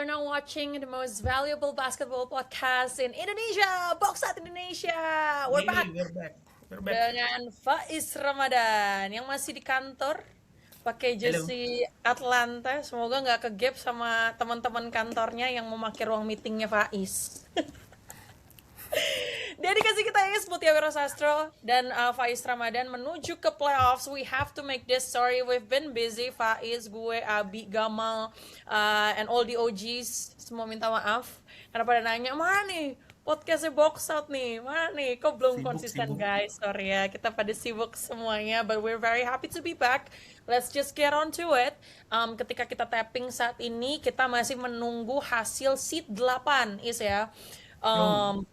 are now watching the most valuable basketball podcast in Indonesia, Box Out Indonesia. We're back Yay, we're back. We're back. dengan Faiz Ramadan yang masih di kantor pakai Hello. jersey Atlanta. Semoga nggak ke-gap sama teman-teman kantornya yang memakai ruang meetingnya Faiz. Dedikasi kita is Mutia Wiro Sastro dan Faiz Ramadan menuju ke playoffs. We have to make this. Sorry, we've been busy. Faiz, gue, Abi, Gamal, and all the OGs semua minta maaf karena pada nanya mana nih podcastnya Box Out nih, mana nih? Kok belum konsisten Sibuk. guys? Sorry ya, kita pada sibuk semuanya. But we're very happy to be back. Let's just get on to it. Ketika kita tapping saat ini, kita masih menunggu hasil seed 8 is ya. Yo.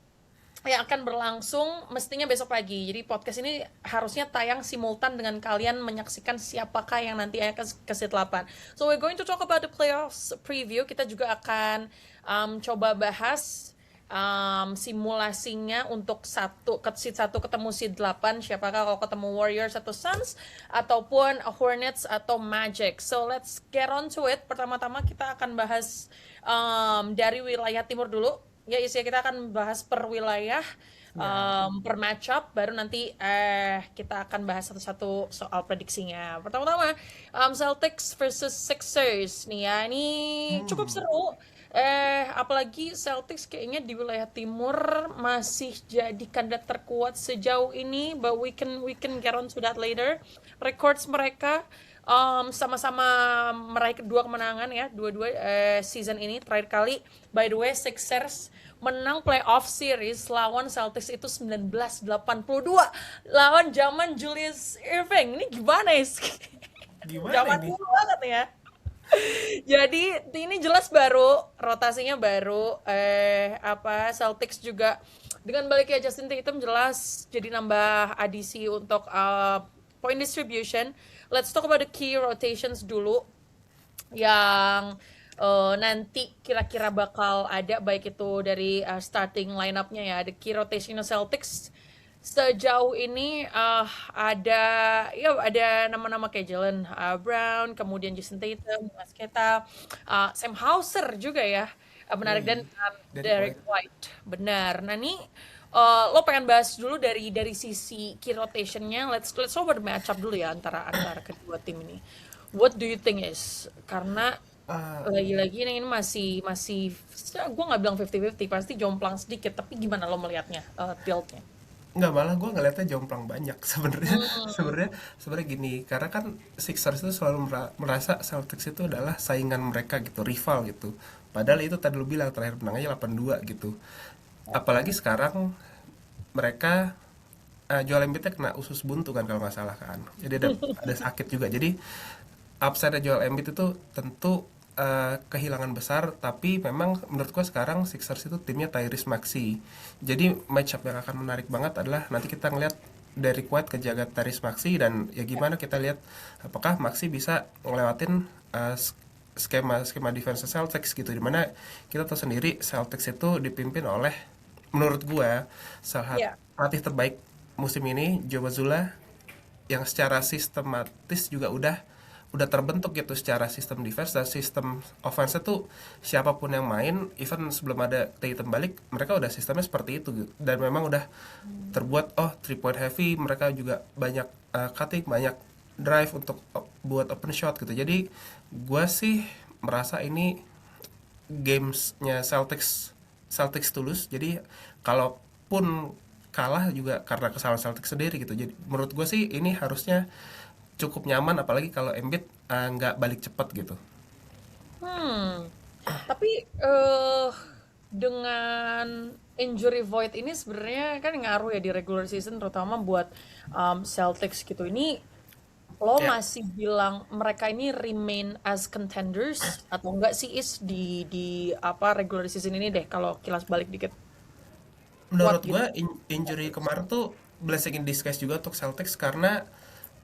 Yang akan berlangsung mestinya besok pagi. Jadi podcast ini harusnya tayang simultan dengan kalian menyaksikan siapakah yang nanti akan ke seat 8. So we're going to talk about the playoffs preview. Kita juga akan coba bahas simulasinya untuk seat 1 ketemu seat 8, siapakah kalau ketemu Warriors atau Suns ataupun Hornets atau Magic. So let's get on to it. Pertama-tama kita akan bahas dari wilayah timur dulu. Ya, isinya kita akan bahas per wilayah, per matchup, baru nanti kita akan bahas satu-satu soal prediksinya. Pertama-tama, Celtics versus Sixers nih ya, ini cukup seru. Apalagi Celtics kayaknya di wilayah timur masih jadi kandidat terkuat sejauh ini, but we can get on to that later. Records mereka sama-sama meraih kedua kemenangan ya, dua-dua season ini terakhir kali. By the way, Sixers menang playoff series lawan Celtics itu 1982 lawan zaman Julius Irving. Ini gimana ya? Gimana Zaman ini? dulu banget ya. Jadi ini jelas baru, rotasinya baru. Celtics juga dengan baliknya Justin Tatum jelas jadi nambah adisi untuk point distribution. Let's talk about the key rotations dulu yang nanti kira-kira bakal ada, baik itu dari starting line-up-nya ya. The key rotation Celtics sejauh ini ada nama-nama kayak Jalen Brown, kemudian Jason Tatum, Masketa, Sam Hauser juga ya, menarik, dan Yoi. Derek Derek White. White. Benar. Nah ini lo pengen bahas dulu dari sisi key rotationnya. Let's talk about the matchup dulu ya antara kedua tim ini. What do you think is? Karena Ah, lagi-lagi ini masih gue nggak bilang 50-50, pasti jomplang sedikit, tapi gimana lo melihatnya, tiltnya? nggak, malah gue ngeliatnya jomplang banyak sebenarnya. Hmm. Sebenarnya gini, karena kan Sixers itu selalu merasa Celtics itu adalah saingan mereka gitu, rival gitu. Padahal itu tadi lu bilang terakhir menangnya 8-2 gitu. Apalagi sekarang mereka Joel Embiid kena usus buntu kan kalau nggak salah kan. Jadi ada sakit juga. Jadi upside Joel Embiid itu tentu kehilangan besar, tapi memang menurut gua sekarang Sixers itu timnya Tyrese Maxey. Jadi matchup yang akan menarik banget adalah nanti kita ngeliat Derrick White kejaga Tyrese Maxey, dan ya gimana kita lihat apakah Maxey bisa ngelewatin skema defense Celtics gitu, dimana kita tahu sendiri Celtics itu dipimpin oleh, menurut gua, salah satu Ya. pelatih terbaik musim ini, Joe Mazzulla, yang secara sistematis juga udah terbentuk gitu secara sistem defense dan sistem offense tuh, siapapun yang main even sebelum ada Tatum balik mereka udah sistemnya seperti itu gitu. Dan memang udah terbuat 3 point heavy, mereka juga banyak cutting, banyak drive untuk buat open shot gitu. Jadi gua sih merasa ini gamesnya Celtics tulus. Jadi kalaupun kalah juga karena kesalahan Celtics sendiri gitu. Jadi menurut gue sih ini harusnya cukup nyaman, apalagi kalau Embiid nggak balik cepat gitu. Hmm. Tapi dengan injury void ini sebenarnya kan ngaruh ya di regular season, terutama buat Celtics gitu. Ini lo Ya, masih bilang mereka ini remain as contenders atau enggak sih, is di regular season ini deh, kalau kilas balik dikit. menurut What you gue think? injury kemarin tuh blessing in disguise juga untuk Celtics, karena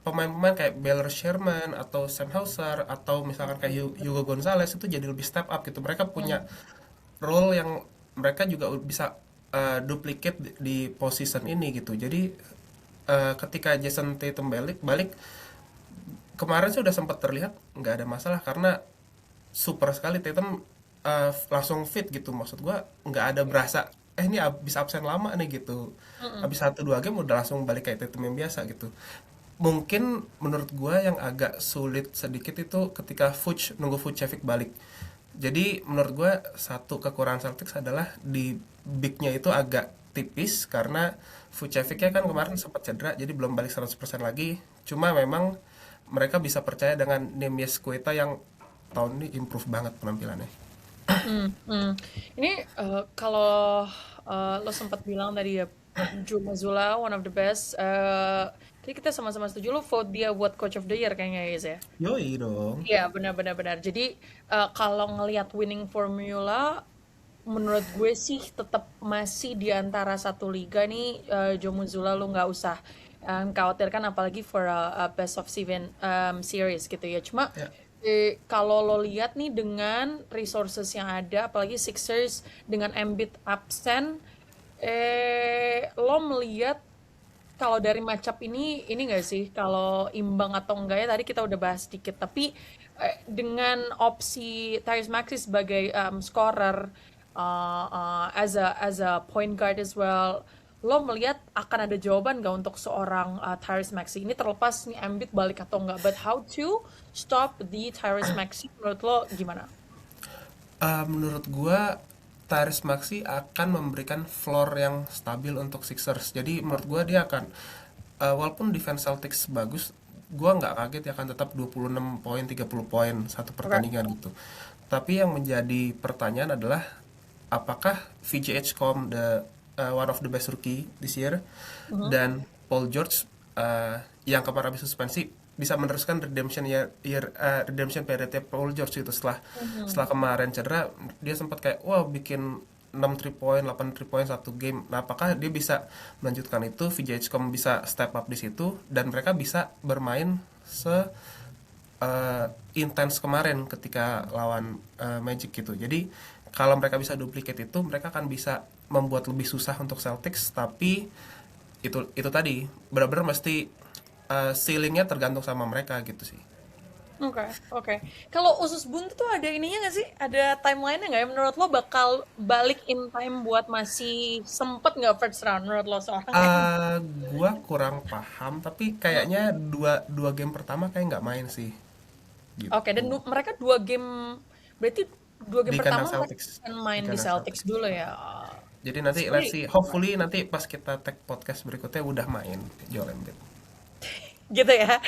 pemain-pemain kayak Baylor Sherman atau Sam Hauser atau misalkan kayak Hugo Gonzalez itu jadi lebih step up gitu. Mereka punya Hmm. role yang mereka juga bisa duplicate di position ini gitu. Jadi ketika Jason Tatum balik kemarin sih udah sempat terlihat nggak ada masalah, karena super sekali Tatum langsung fit gitu. Maksud gua nggak ada berasa ini abis absen lama nih gitu. Abis 1-2 game udah langsung balik kayak Tatum yang biasa gitu. Mungkin menurut gua yang agak sulit sedikit itu ketika nunggu Vucevic balik. Jadi menurut gua satu kekurangan Celtics adalah di big-nya itu agak tipis karena Vucevic-nya kan kemarin sempat cedera jadi belum balik 100% lagi. Cuma memang mereka bisa percaya dengan Neemias Queta yang tahun ini improve banget penampilannya. Hmm, hmm. Ini kalau lo sempat bilang tadi ya Joe Mazzulla one of the best. Jadi kita sama-sama setuju lo vote dia buat Coach of the Year kayaknya ya, Is, ya. Yoi dong. Iya benar-benar benar. Jadi kalau ngelihat winning formula, menurut gue sih tetap masih di antara satu liga nih. Joe Mazzulla lo nggak usah khawatirkan apalagi for a best of seven series gitu ya. Cuma Ya. kalau lo lihat nih dengan resources yang ada, apalagi Sixers dengan Embiid absen, lo melihat kalau dari matchup ini nggak sih kalau imbang atau enggak ya tadi kita udah bahas sedikit, tapi dengan opsi Tyrese Maxey sebagai scorer, as a point guard as well, lo melihat akan ada jawaban nggak untuk seorang Tyrese Maxey ini, terlepas nih Embiid balik atau enggak, but how to stop the Tyrese Maxey menurut lo gimana? Menurut gua Tyrese Maxey akan memberikan floor yang stabil untuk Sixers. Jadi menurut gua dia akan walaupun defense Celtics bagus, gua nggak kaget dia akan tetap 26 poin, 30 poin satu Oke. pertandingan gitu. Tapi yang menjadi pertanyaan adalah apakah VJ-Edgecombe one of the best rookie this year dan Paul George yang kemarin habis suspensi bisa meneruskan redemption periodnya Paul George itu setelah kemarin cedera dia sempat kayak wah bikin 6 3 point, 8 3 point satu game. Nah, apakah dia bisa melanjutkan itu? VJ-Edgecombe bisa step up di situ dan mereka bisa bermain intens kemarin ketika lawan Magic gitu. Jadi kalau mereka bisa duplicate itu, mereka akan bisa membuat lebih susah untuk Celtics. Tapi itu tadi benar-benar mesti ceilingnya tergantung sama mereka gitu sih. Oke, oke. Kalau usus buntu tuh ada ininya nggak sih? Ada timeline-nya nggak ya? Menurut lo bakal balik in time buat masih sempet nggak first round menurut lo seorang yang... Eh, gua kurang paham, tapi kayaknya dua game pertama kayak nggak main sih, Oke, dan gitu. mereka berarti dua game Di kandang pertama mereka Celtics, akan di main di kandang Celtics Celtics. dulu ya. Jadi nanti It's let's pretty see, hopefully nanti pas kita tag podcast berikutnya udah main Joel Embiid. gitu ya.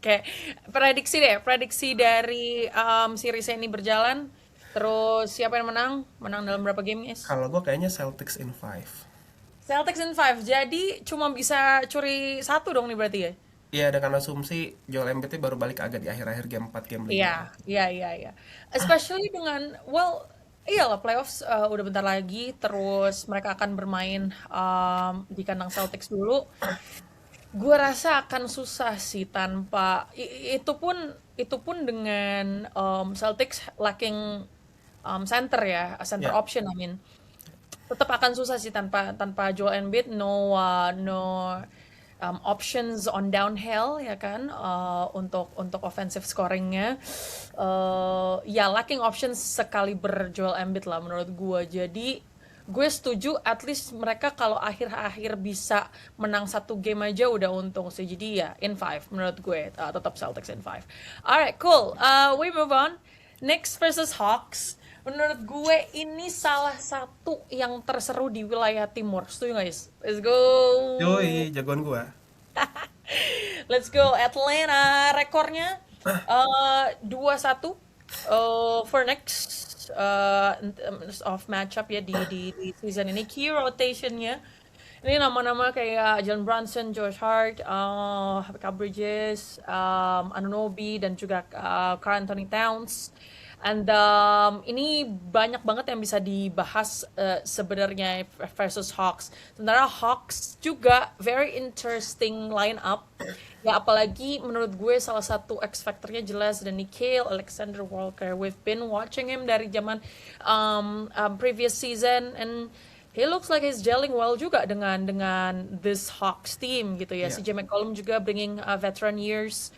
Oke, prediksi deh, prediksi dari series ini berjalan. Terus siapa yang menang? Menang dalam berapa game, guys? Kalau gua kayaknya Celtics in 5. Celtics in five. Jadi cuma bisa curi satu dong nih berarti ya? Iya, dengan asumsi Joel Embiid baru balik agak di akhir-akhir game 4 game 5 Iya, gitu. iya, iya, iya. Especially dengan, well, iyalah playoffs udah bentar lagi, terus mereka akan bermain di kandang Celtics dulu. Gue rasa akan susah sih tanpa itu pun dengan Celtics lacking center ya, center Ya, option I mean. Tetap akan susah sih tanpa tanpa Joel Embiid, no options on downhill ya kan, untuk offensive scoringnya, ya lacking options sekaliber Joel Embiid lah menurut gue. Jadi gue setuju at least mereka kalau akhir-akhir bisa menang satu game aja udah untung sih. Jadi ya in five menurut gue, tetap Celtics in five. Alright, cool. We move on. Knicks versus Hawks. Menurut gue ini salah satu yang terseru di wilayah timur. Setuju guys? Let's go. yoi, jagoan gua. Let's go Atlanta. Rekornya 2-1 for next in terms of matchup ya di season ini. Key rotationnya ini nama-nama kayak Jalen Brunson, Josh Hart, Mikal Bridges, Anunoby dan juga Karl Anthony Towns. And ini banyak banget yang bisa dibahas sebenarnya versus Hawks. Sementara Hawks juga very interesting lineup. Ya apalagi menurut gue salah satu X factornya jelas dan Nickeil Alexander Walker. We've been watching him dari zaman previous season and he looks like he's gelling well juga dengan this Hawks team gitu ya. Iya. CJ McCollum juga bringing veteran years,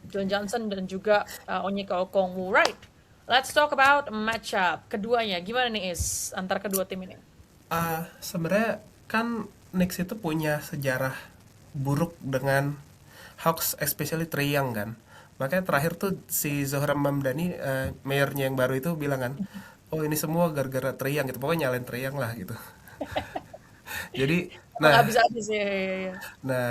John Johnson dan juga Onyeka Okongwu, right? Let's talk about matchup keduanya. Gimana nih Is antar kedua tim ini? Sebenarnya kan Knicks itu punya sejarah buruk dengan Hawks, especially Trae Young kan. Makanya terakhir tuh si Zohran Mamdani, mayornya yang baru itu bilang kan, oh ini semua gara-gara Trae Young gitu. Pokoknya nyalain Trae Young lah gitu. Jadi, Emang nah, habis-habis ya, ya.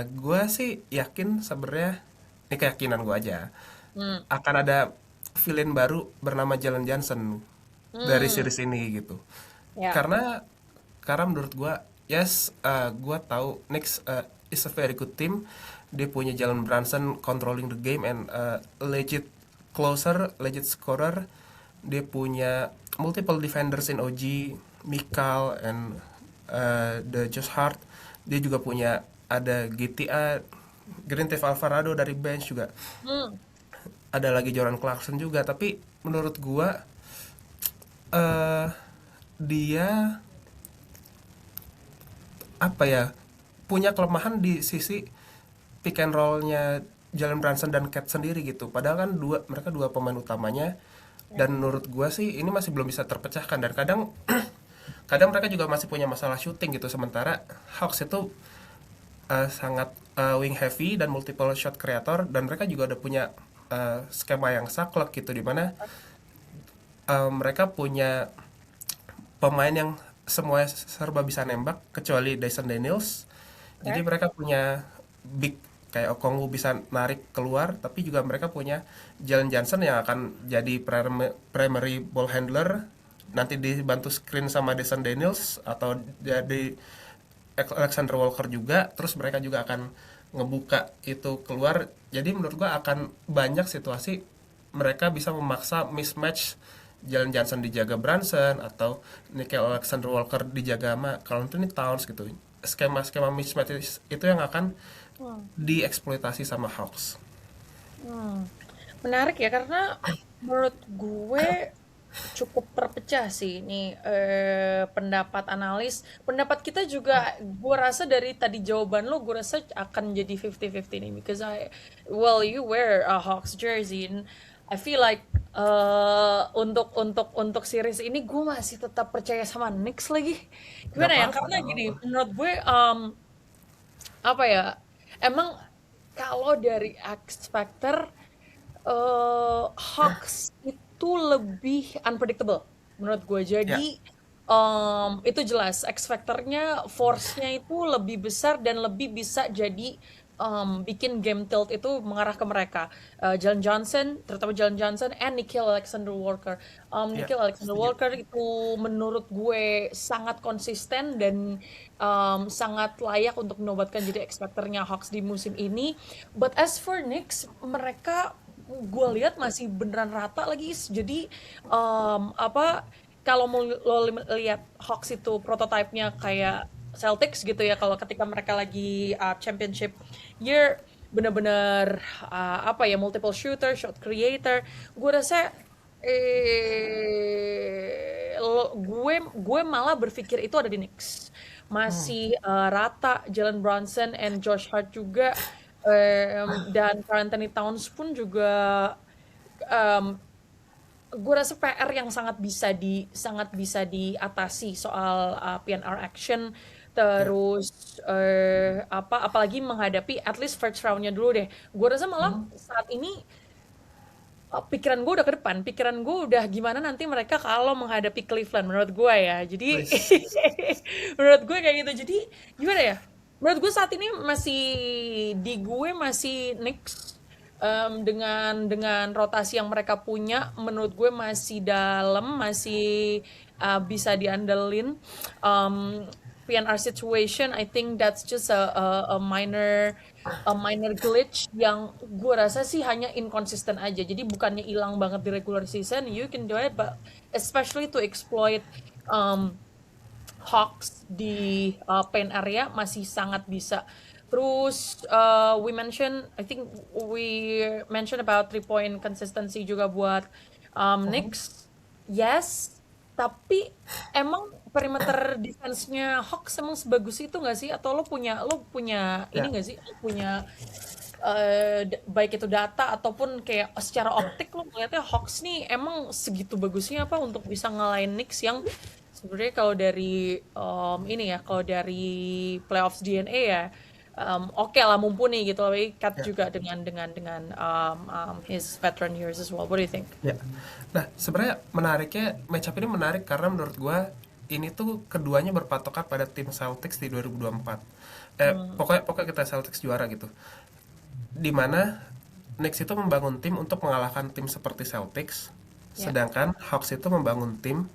gue sih yakin sebenarnya, ini keyakinan gue aja, Hmm. akan ada villain baru bernama Jalen Johnson dari Hmm. series ini gitu. Ya. Karena menurut gua, yes, gua tahu Knicks is a very good team. Dia punya Jalen Brunson controlling the game and legit closer, legit scorer. Dia punya multiple defenders in OG, Mikal and the Josh Hart. Dia juga punya ada GTA, Green Theft Alvarado dari bench juga. Hmm. Ada lagi Jordan Clarkson juga, tapi menurut gua eh dia apa ya, punya kelemahan di sisi pick and rollnya Jalen Brunson dan Cat sendiri gitu. Padahal kan mereka dua pemain utamanya, Ya. dan menurut gua sih ini masih belum bisa terpecahkan, dan kadang kadang mereka juga masih punya masalah shooting gitu. Sementara Hawks itu sangat wing heavy dan multiple shot creator, dan mereka juga udah punya skema yang saklek gitu, dimana mereka punya pemain yang semuanya serba bisa nembak kecuali Dyson Daniels. Jadi Oke. mereka punya big kayak Okongwu bisa narik keluar, tapi juga mereka punya Jalen Johnson yang akan jadi primary ball handler, nanti dibantu screen sama Dyson Daniels atau jadi Alexander Walker juga. Terus mereka juga akan ngebuka itu keluar. Jadi menurut gua akan banyak situasi mereka bisa memaksa mismatch, Jalen Johnson dijaga Brunson atau Nickel Alexander Walker dijaga sama Karl Anthony Towns gitu. Skema-skema mismatch itu yang akan Hmm. dieksploitasi sama Hawks. Hmm. Menarik ya karena menurut gue cukup terpecah sih ini pendapat analis. Pendapat kita juga gue rasa dari tadi jawaban lo gue rasa akan jadi 50-50 nih because well you wear a Hawks jersey and I feel like untuk series ini gue masih tetap percaya sama Knicks lagi. Gak Gimana ya? apa-apa, Karena gak gini, apa-apa. menurut gue apa ya? Emang kalau dari X Factor Hawks itu lebih unpredictable menurut gue. Ya, Jadi itu jelas X Factor-nya, force-nya itu lebih besar dan lebih bisa jadi bikin game tilt itu mengarah ke mereka. Jalen Johnson, terutama Jalen Johnson, and Nickeil Alexander Walker. ya, Nickeil Alexander setuju. Walker itu menurut gue sangat konsisten dan sangat layak untuk menobatkan jadi X Factor-nya Hawks di musim ini. But as for Knicks, mereka gue lihat masih beneran rata lagi. Jadi apa kalau mau lo lihat Hawks itu prototipenya kayak Celtics gitu ya kalau ketika mereka lagi championship year bener-bener apa ya multiple shooter, shot creator. Gue rasa gue malah berpikir itu ada di Knicks. Masih rata Jalen Brunson and Josh Hart juga dan Karl Anthony Towns pun juga um, gue rasa PR yang sangat bisa diatasi soal PNR action Ya. terus apa apalagi menghadapi at least first roundnya dulu deh. Gue rasa malah saat ini pikiran gue udah ke depan, pikiran gue udah gimana nanti mereka kalau menghadapi Cleveland menurut gue ya. Jadi Wis. menurut gue kayak gitu. Jadi gimana ya? Menurut gue saat ini masih di gue masih Knicks dengan rotasi yang mereka punya, menurut gue masih dalam, masih bisa diandelin. PNR situation, I think that's just a minor glitch yang gue rasa sih hanya inconsistent aja. Jadi bukannya hilang banget di regular season, you can do it, but especially to exploit um, Hawks di paint area masih sangat bisa. Terus we mention about 3 point consistency juga buat Knicks. Yes, tapi emang perimeter defense-nya Hawks emang sebagus itu nggak sih? Atau lo punya ini Ya, nggak sih? Lo punya baik itu data ataupun kayak secara optik lo ngeliatnya Hawks nih emang segitu bagusnya apa untuk bisa ngalahin Knicks yang sebenarnya kalau dari ini ya kalau dari playoffs DNA ya oke lah mumpuni gitu tapi cut Ya. juga dengan his veteran years as well. What do you think? Ya. Nah, sebenarnya menariknya match up ini menarik karena menurut gua ini tuh keduanya berpatokan pada tim Celtics di 2024. Pokoknya pokoknya kita Celtics juara gitu. Dimana Knicks itu membangun tim untuk mengalahkan tim seperti Celtics, Ya. sedangkan Hawks itu membangun tim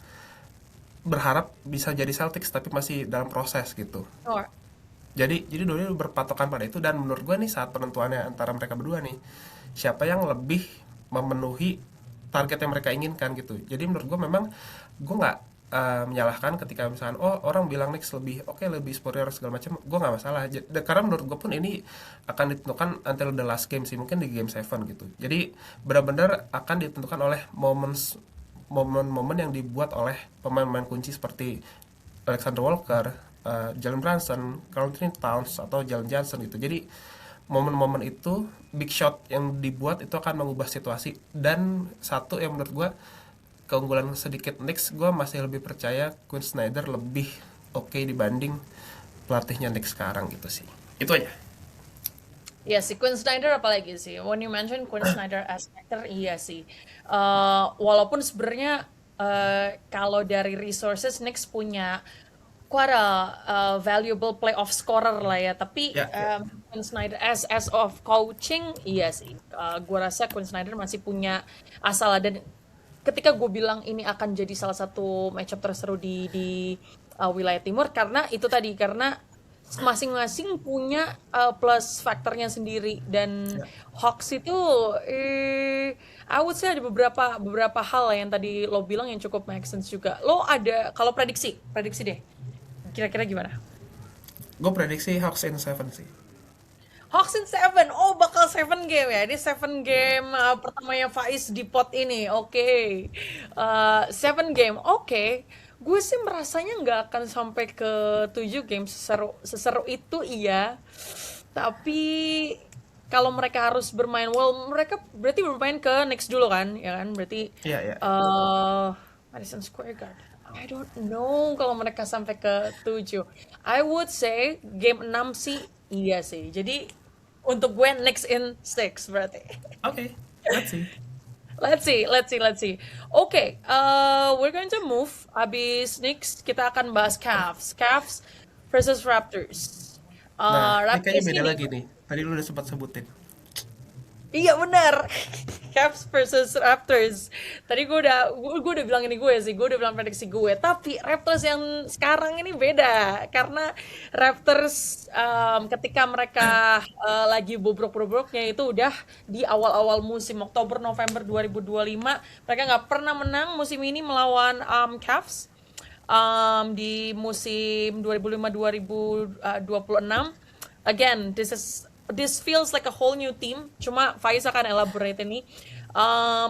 berharap bisa jadi Celtics tapi masih dalam proses gitu. Oh, Jadi dua-duanya berpatokan pada itu dan menurut gue nih saat penentuannya antara mereka berdua nih siapa yang lebih memenuhi target yang mereka inginkan gitu. Jadi menurut gue memang gue nggak menyalahkan ketika misalkan oh orang bilang Knicks lebih oke lebih superior segala macam gue nggak masalah. Karena menurut gue pun ini akan ditentukan until the last game sih mungkin di game 7 gitu. Jadi benar-benar akan ditentukan oleh momen-momen yang dibuat oleh pemain-pemain kunci seperti Alexander Walker, Jalen Brunson, Karl Anthony Towns atau Jalen Johnson gitu. Jadi momen-momen itu big shot yang dibuat itu akan mengubah situasi dan satu yang menurut gue keunggulan sedikit Knicks gue masih lebih percaya Quinn Snyder lebih oke dibanding pelatihnya Knicks sekarang gitu sih. Itu aja. iya sih, Quinn Snyder apalagi sih. When you mention Quinn Snyder as actor, iya sih. Walaupun sebenarnya kalau dari resources, Knicks punya quite a valuable playoff scorer lah ya. Tapi Ya, ya. Quinn Snyder as of coaching, iya sih. Gua rasa Quinn Snyder masih punya asal dan ketika gue bilang ini akan jadi salah satu matchup terseru di wilayah timur karena itu tadi karena masing-masing punya plus faktornya sendiri dan Ya. Hawks itu I would say ada beberapa hal lah yang tadi lo bilang yang cukup make sense juga. Lo ada kalau prediksi deh. Kira-kira gimana? Gue prediksi Hawks in 7 sih. Hawks in 7. Oh, bakal 7 game ya. Ini 7 game pertamanya Faiz di pot ini. Oke. 7 game. Oke. Gue sih merasanya nggak akan sampai ke 7 game seseru itu iya. Tapi kalau mereka harus bermain well, mereka berarti bermain ke next dulu kan, ya kan? Berarti Iya, ya. Madison Square Garden. I don't know kalau mereka sampai ke 7. I would say game 6 sih iya sih. Jadi untuk gue next in 6 berarti. Oke, let's see. Let's see. Okay, we're going to move. Abis Knicks, kita akan bahas Cavs versus Raptors. Nah, ini kayaknya Raptors beda ini lagi nih. Tadi lu udah sempat sebutin. iya benar. Cavs versus Raptors. Tadi gue udah bilang ini gue sih, gue udah bilang prediksi gue. Tapi Raptors yang sekarang ini beda karena Raptors ketika mereka lagi bobrok-bobroknya itu udah di awal-awal musim Oktober November 2025 mereka nggak pernah menang musim ini melawan Cavs di musim 2005-2026. Again, this feels like a whole new team. Cuma Faiz akan elaborate ini.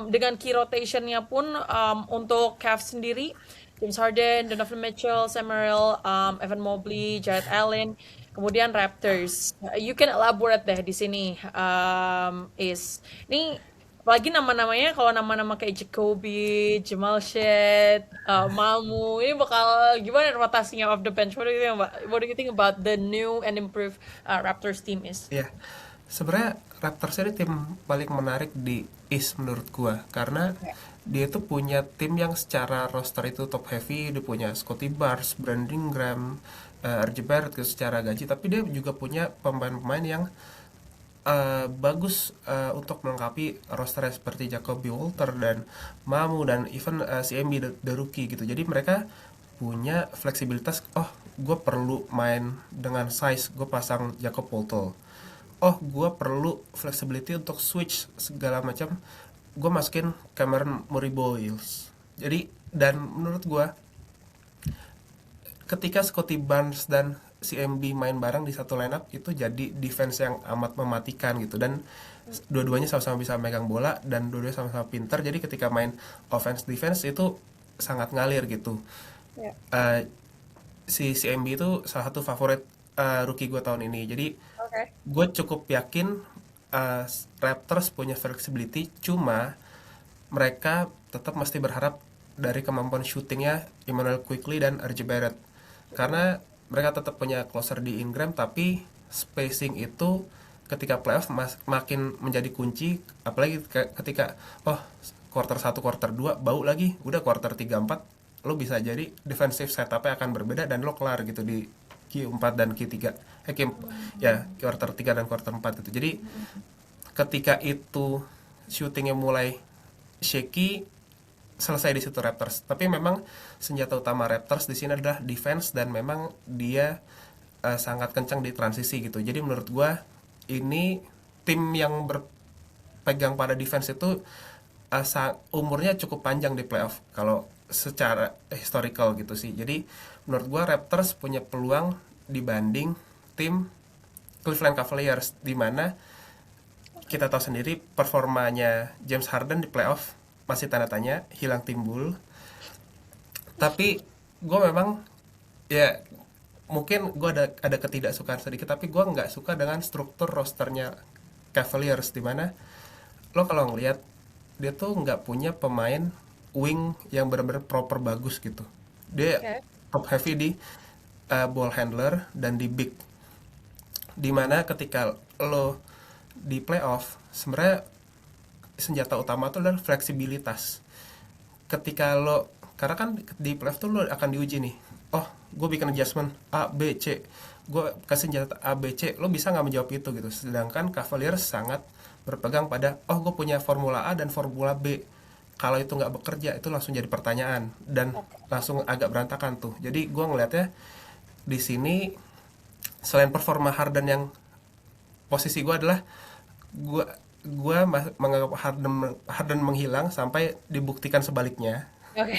Dengan key rotationnya pun untuk Cavs sendiri, James Harden, Donovan Mitchell, Sam Merrill, Evan Mobley, Jarrett Allen. Kemudian Raptors. You can elaborate deh di sini. Ini apalagi nama-namanya kalau nama-nama kayak Jacoby, Jamal Shead, Mamu, ini bakal gimana rotasinya off the bench? What do you think about the new and improved Raptors team is? Iya. Sebenarnya Raptors ini tim paling menarik di East menurut gua karena dia itu punya tim yang secara roster itu top heavy, dia punya Scotty Barnes, Brandon Ingram, RJ Barrett gitu secara gaji, tapi dia juga punya pemain-pemain yang bagus untuk melengkapi roster seperti Jacoby Walter dan Mamu dan even CMB the rookie gitu. Jadi mereka punya fleksibilitas. Oh, gue perlu main dengan size, gue pasang Jacob Poeltl. Oh, gue perlu flexibility untuk switch segala macam, gue masukin Cameron Murray Boyles. Jadi dan menurut gue ketika Scotty Barnes dan CMB main bareng di satu lineup itu jadi defense yang amat mematikan gitu dan dua-duanya sama-sama bisa megang bola dan dua-duanya sama-sama pintar jadi ketika main offense defense itu sangat ngalir gitu. Ya. Si CMB itu salah satu favorit rookie gue tahun ini jadi Oke. gue cukup yakin Raptors punya flexibility, cuma mereka tetap mesti berharap dari kemampuan shootingnya Emmanuel Quickley dan RJ Barrett, karena mereka tetap punya closer di Ingram, tapi spacing itu ketika playoff makin menjadi kunci, apalagi ketika oh quarter 1 quarter 2 bau lagi, udah quarter 3 4 lo bisa jadi defensive setupnya akan berbeda dan lo kelar gitu di Q4 dan Q3, ya quarter 3 dan quarter 4 gitu. Jadi ketika itu shootingnya mulai shaky, selesai di situ Raptors. Tapi memang senjata utama Raptors di sini adalah defense, dan memang dia sangat kencang di transisi gitu. Jadi menurut gua ini tim yang berpegang pada defense itu umurnya cukup panjang di playoff kalau secara historical gitu sih. Jadi menurut gua Raptors punya peluang dibanding tim Cleveland Cavaliers, di mana kita tahu sendiri performanya James Harden di playoff masih tanda tanya, hilang timbul. Tapi gue memang, ya mungkin gue ada ketidaksukaan sedikit, tapi gue nggak suka dengan struktur rosternya Cavaliers, di mana lo kalau ngelihat dia tuh nggak punya pemain wing yang benar-benar proper bagus gitu. Dia Oke. top heavy di ball handler dan di big, dimana ketika lo di playoff sebenarnya senjata utama itu adalah fleksibilitas. Ketika lo, karena kan di playoff tuh lo akan diuji nih, oh gue bikin adjustment A B C, gue kasih senjata A B C, lo bisa nggak menjawab itu gitu. Sedangkan Cavaliers sangat berpegang pada, oh gue punya formula A dan formula B, kalau itu nggak bekerja itu langsung jadi pertanyaan dan langsung agak berantakan tuh. Jadi gue ngelihatnya di sini, selain performa Harden yang, posisi gue adalah gue menganggap Harden menghilang sampai dibuktikan sebaliknya. Oke.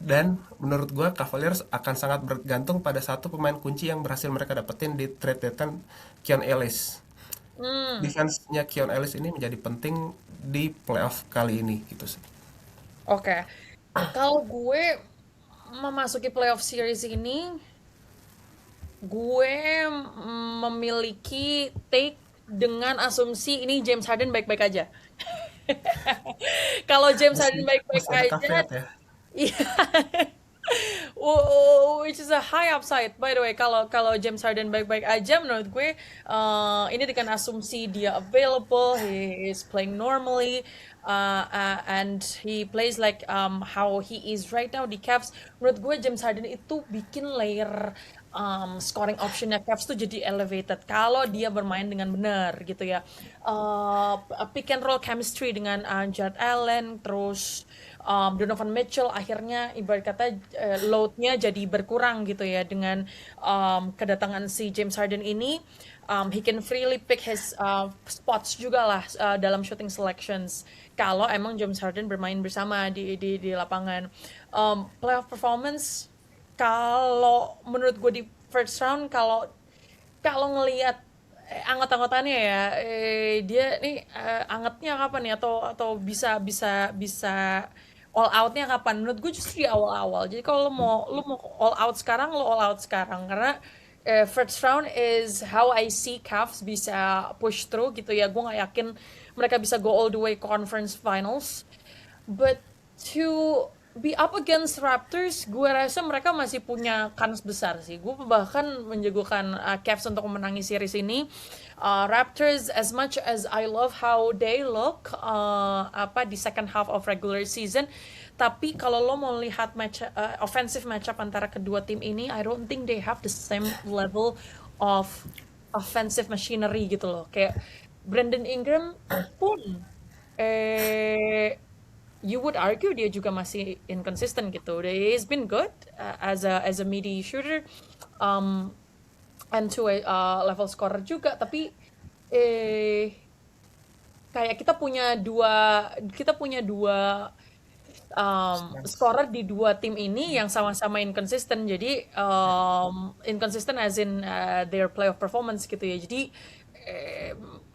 Dan menurut gue Cavaliers akan sangat bergantung pada satu pemain kunci yang berhasil mereka dapetin di trade deadline, Keon Ellis. Hmm. Defense-nya Keon Ellis ini menjadi penting di playoff kali ini gitu sih. Oke. Kalau gue memasuki playoff series ini, gue memiliki take dengan asumsi ini James Harden baik-baik aja. Kalau James Harden baik-baik Masih ada aja, caveat ya. iya. Which is a high upside, by the way. Kalau kalau James Harden baik-baik aja, menurut gue ini dengan asumsi dia available, he is playing normally, and he plays like how he is right now di Cavs. Menurut gue James Harden itu bikin layer scoring optionnya Cavs tuh jadi elevated kalau dia bermain dengan benar gitu ya. Pick and roll chemistry dengan Jarrett Allen, terus Donovan Mitchell, akhirnya ibarat kata load-nya jadi berkurang gitu ya dengan kedatangan si James Harden ini. He can freely pick his spots juga lah dalam shooting selections kalau emang James Harden bermain bersama di lapangan. Playoff performance, kalau menurut gue di first round, kalau kalau ngelihat anget-angetannya ya, dia nih angetnya kapan ya, atau bisa all outnya kapan? Menurut gue justru di awal-awal. Jadi kalau lo mau all out sekarang, lo all out sekarang, karena first round is how I see Cavs bisa push through gitu ya. Gue nggak yakin mereka bisa go all the way conference finals. But to be up against Raptors, gue rasa mereka masih punya kans besar sih. Gue bahkan menjagokan Cavs untuk memenangi series ini. Raptors, as much as I love how they look di second half of regular season, tapi kalau lo mau lihat offensive matchup antara kedua tim ini, I don't think they have the same level of offensive machinery gitu loh. Kayak Brandon Ingram pun you would argue dia juga masih inconsistent gitu. He's been good as a midi shooter, um, and to a level scorer juga, tapi kayak kita punya dua scorer di dua tim ini yang sama-sama inconsistent. Jadi inconsistent as in their playoff performance gitu ya. Jadi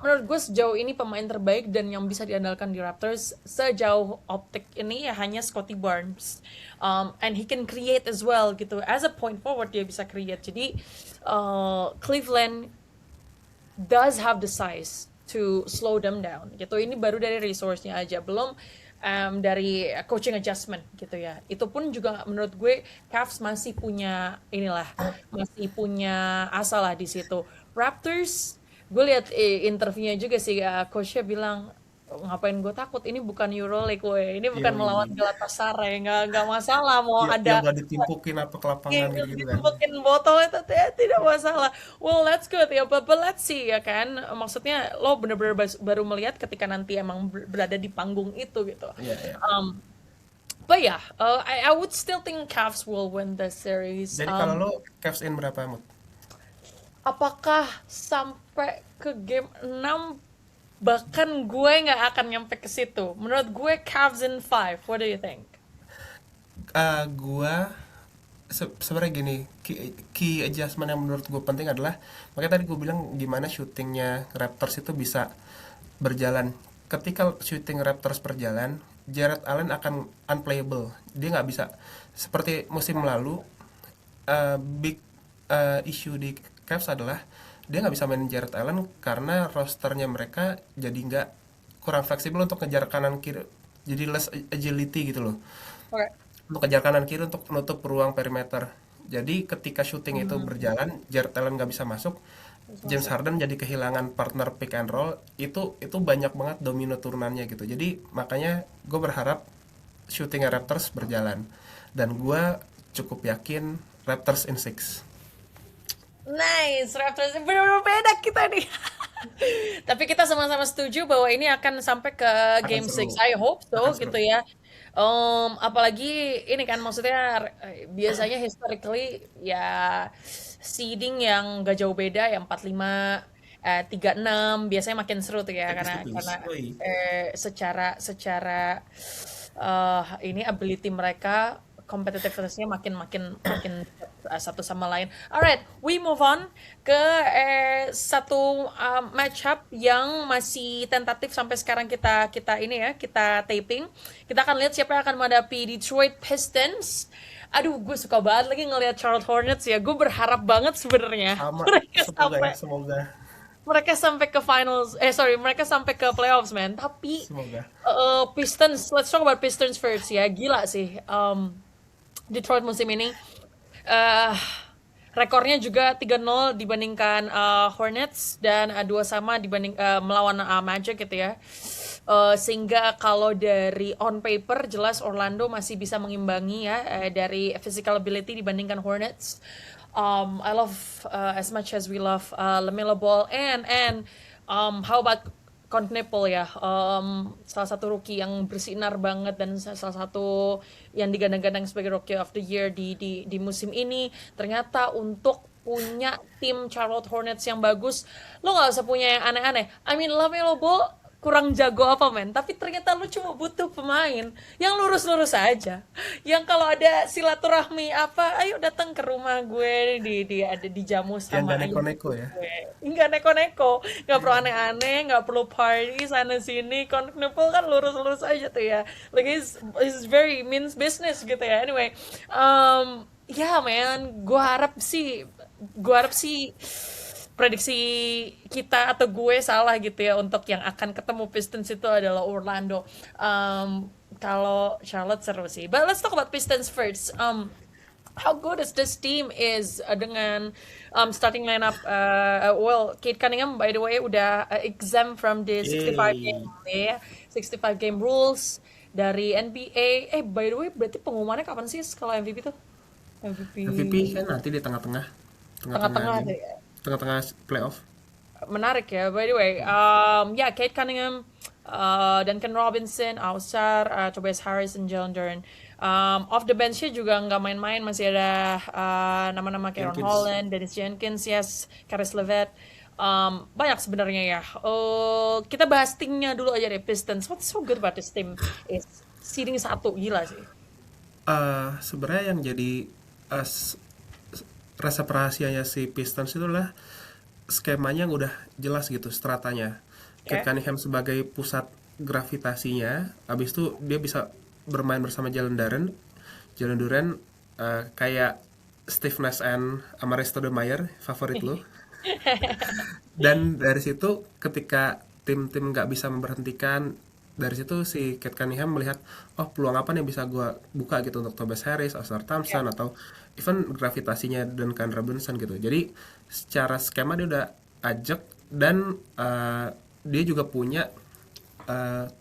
menurut gue sejauh ini pemain terbaik dan yang bisa diandalkan di Raptors sejauh optik ini ya hanya Scottie Barnes, and he can create as well gitu, as a point forward dia bisa create. Jadi Cleveland does have the size to slow them down gitu. Ini baru dari resource-nya aja, belum dari coaching adjustment gitu ya. Itu pun juga menurut gue Cavs masih punya inilah, masih punya asa lah di situ. Raptors, gue lihat interviewnya juga sih, coachnya bilang ngapain gue takut, ini bukan Euroleague gue, ini bukan melawan Yoi. Galatasaray, nggak masalah mau Yang ada gak ditimpukin apa ke lapangan yang gitu-gitu kan. ditumpukin botol itu tidak masalah. Well, that's good ya, but let's see ya kan. Maksudnya lo bener-bener baru melihat ketika nanti emang berada di panggung itu gitu. Iya, iya. But yeah, I would still think Cavs will win the series. Jadi kalau lo Cavs in berapa, Mut? Apakah sampai ke game 6? Bahkan gue nggak akan nyampe ke situ. Menurut gue Cavs in 5. What do you think? Gua sebenarnya gini, key adjustment yang menurut gue penting adalah, makanya tadi gue bilang gimana shootingnya Raptors itu bisa berjalan. Ketika shooting Raptors berjalan, Jared Allen akan unplayable. Dia nggak bisa seperti musim lalu. Big issue di Cavs adalah dia nggak bisa main Jared Allen karena rosternya mereka jadi nggak, kurang fleksibel untuk ngejar kanan kiri, jadi less agility gitu loh, Oke. untuk kejar kanan kiri untuk menutup ruang perimeter. Jadi ketika shooting itu berjalan, Jared Allen nggak bisa masuk, James Harden jadi kehilangan partner pick and roll. Itu banyak banget domino turunannya gitu. Jadi makanya gue berharap shootingnya Raptors berjalan, dan gue cukup yakin Raptors in 6. Nice, Raptors benar-benar beda kita nih. Tapi kita sama-sama setuju bahwa ini akan sampai ke Akan Game seru, 6. I hope so akan seru. gitu ya. Apalagi ini kan maksudnya biasanya historically ya seeding yang gak jauh beda ya 45 36 biasanya makin seru tuh ya, karena Tipis-tipis. Oi. secara secara ini ability mereka, competitiveness-nya makin makin makin satu sama lain. Alright, we move on ke satu matchup yang masih tentatif sampai sekarang kita kita ini ya, kita taping. Kita akan lihat siapa yang akan menghadapi Detroit Pistons. Aduh, gue suka banget lagi ngelihat Charlotte Hornets ya. Gue berharap banget sebenarnya Sama, mereka semoga ya, sampai semoga. ke finals. Sorry, mereka sampai ke playoffs, man. Tapi Semoga. Pistons, let's talk about Pistons first ya. Gila sih. Detroit musim ini eh rekornya juga 3-0 dibandingkan Hornets, dan 2 sama dibanding melawan Magic gitu ya. Sehingga kalau dari on paper jelas Orlando masih bisa mengimbangi ya, dari physical ability dibandingkan Hornets. I love as much as we love LaMelo Ball, and how about Kntpl ya, salah satu rookie yang bersinar banget dan salah satu yang digadang-gadang sebagai rookie of the year di musim ini. Ternyata untuk punya tim Charlotte Hornets yang bagus, lo nggak usah punya yang aneh-aneh. I mean, LaMelo Ball kurang jago apa men, tapi ternyata lu cuma butuh pemain yang lurus-lurus aja, yang kalau ada silaturahmi apa, ayo datang ke rumah gue, ada dijamu Yang sama gak ayah neko-neko ya. gue. Nggak neko-neko, nggak perlu aneh-aneh, nggak perlu party sana sini. Knuckle kan lurus-lurus aja tuh ya, like he's very means business gitu ya. Anyway, ya man, gue harap sih prediksi kita atau gue salah gitu ya, untuk yang akan ketemu Pistons itu adalah Orlando. Kalau Charlotte seru sih. But let's talk about Pistons first. How good is this team is dengan starting lineup? Well, Kate Cunningham by the way udah exempt from the 65 game Yeay. ya, 65 game rules dari NBA. By the way, berarti pengumumannya kapan sih kalau MVP tuh? MVP MVP kan nanti di tengah-tengah, tengah-tengah tengah-tengah game, deh. tengah-tengah playoff. Menarik ya. By the way, ya Kate Cunningham, Duncan Robinson, Ausar, Tobias Harris, dan Jalen Duren. Off the bench-nya juga nggak main-main, masih ada nama-nama kayak Ron Jenkins. Holland, Dennis Jenkins, yes, Caris LeVert. Banyak sebenarnya ya. Kita bahas timnya dulu aja deh, Pistons. What's so good about this team is seeding 1, gila sih. Sebenarnya yang jadi rasa perhatiannya si Pistons itu adalah skemanya yang udah jelas gitu, stratanya. Kate Oke. Cunningham sebagai pusat gravitasinya, habis itu dia bisa bermain bersama Jalen Duren, kayak Steve Nash and Amar'e Stoudemire, favorit lo. Dan dari situ ketika tim-tim nggak bisa memberhentikan, dari situ si Kate Cunningham melihat, oh peluang apa nih bisa gua buka gitu untuk Tobias Harris, Oscar Ya, Thompson, atau even gravitasinya Duncan Robinson gitu. Jadi secara skema dia udah ajak, dan dia juga punya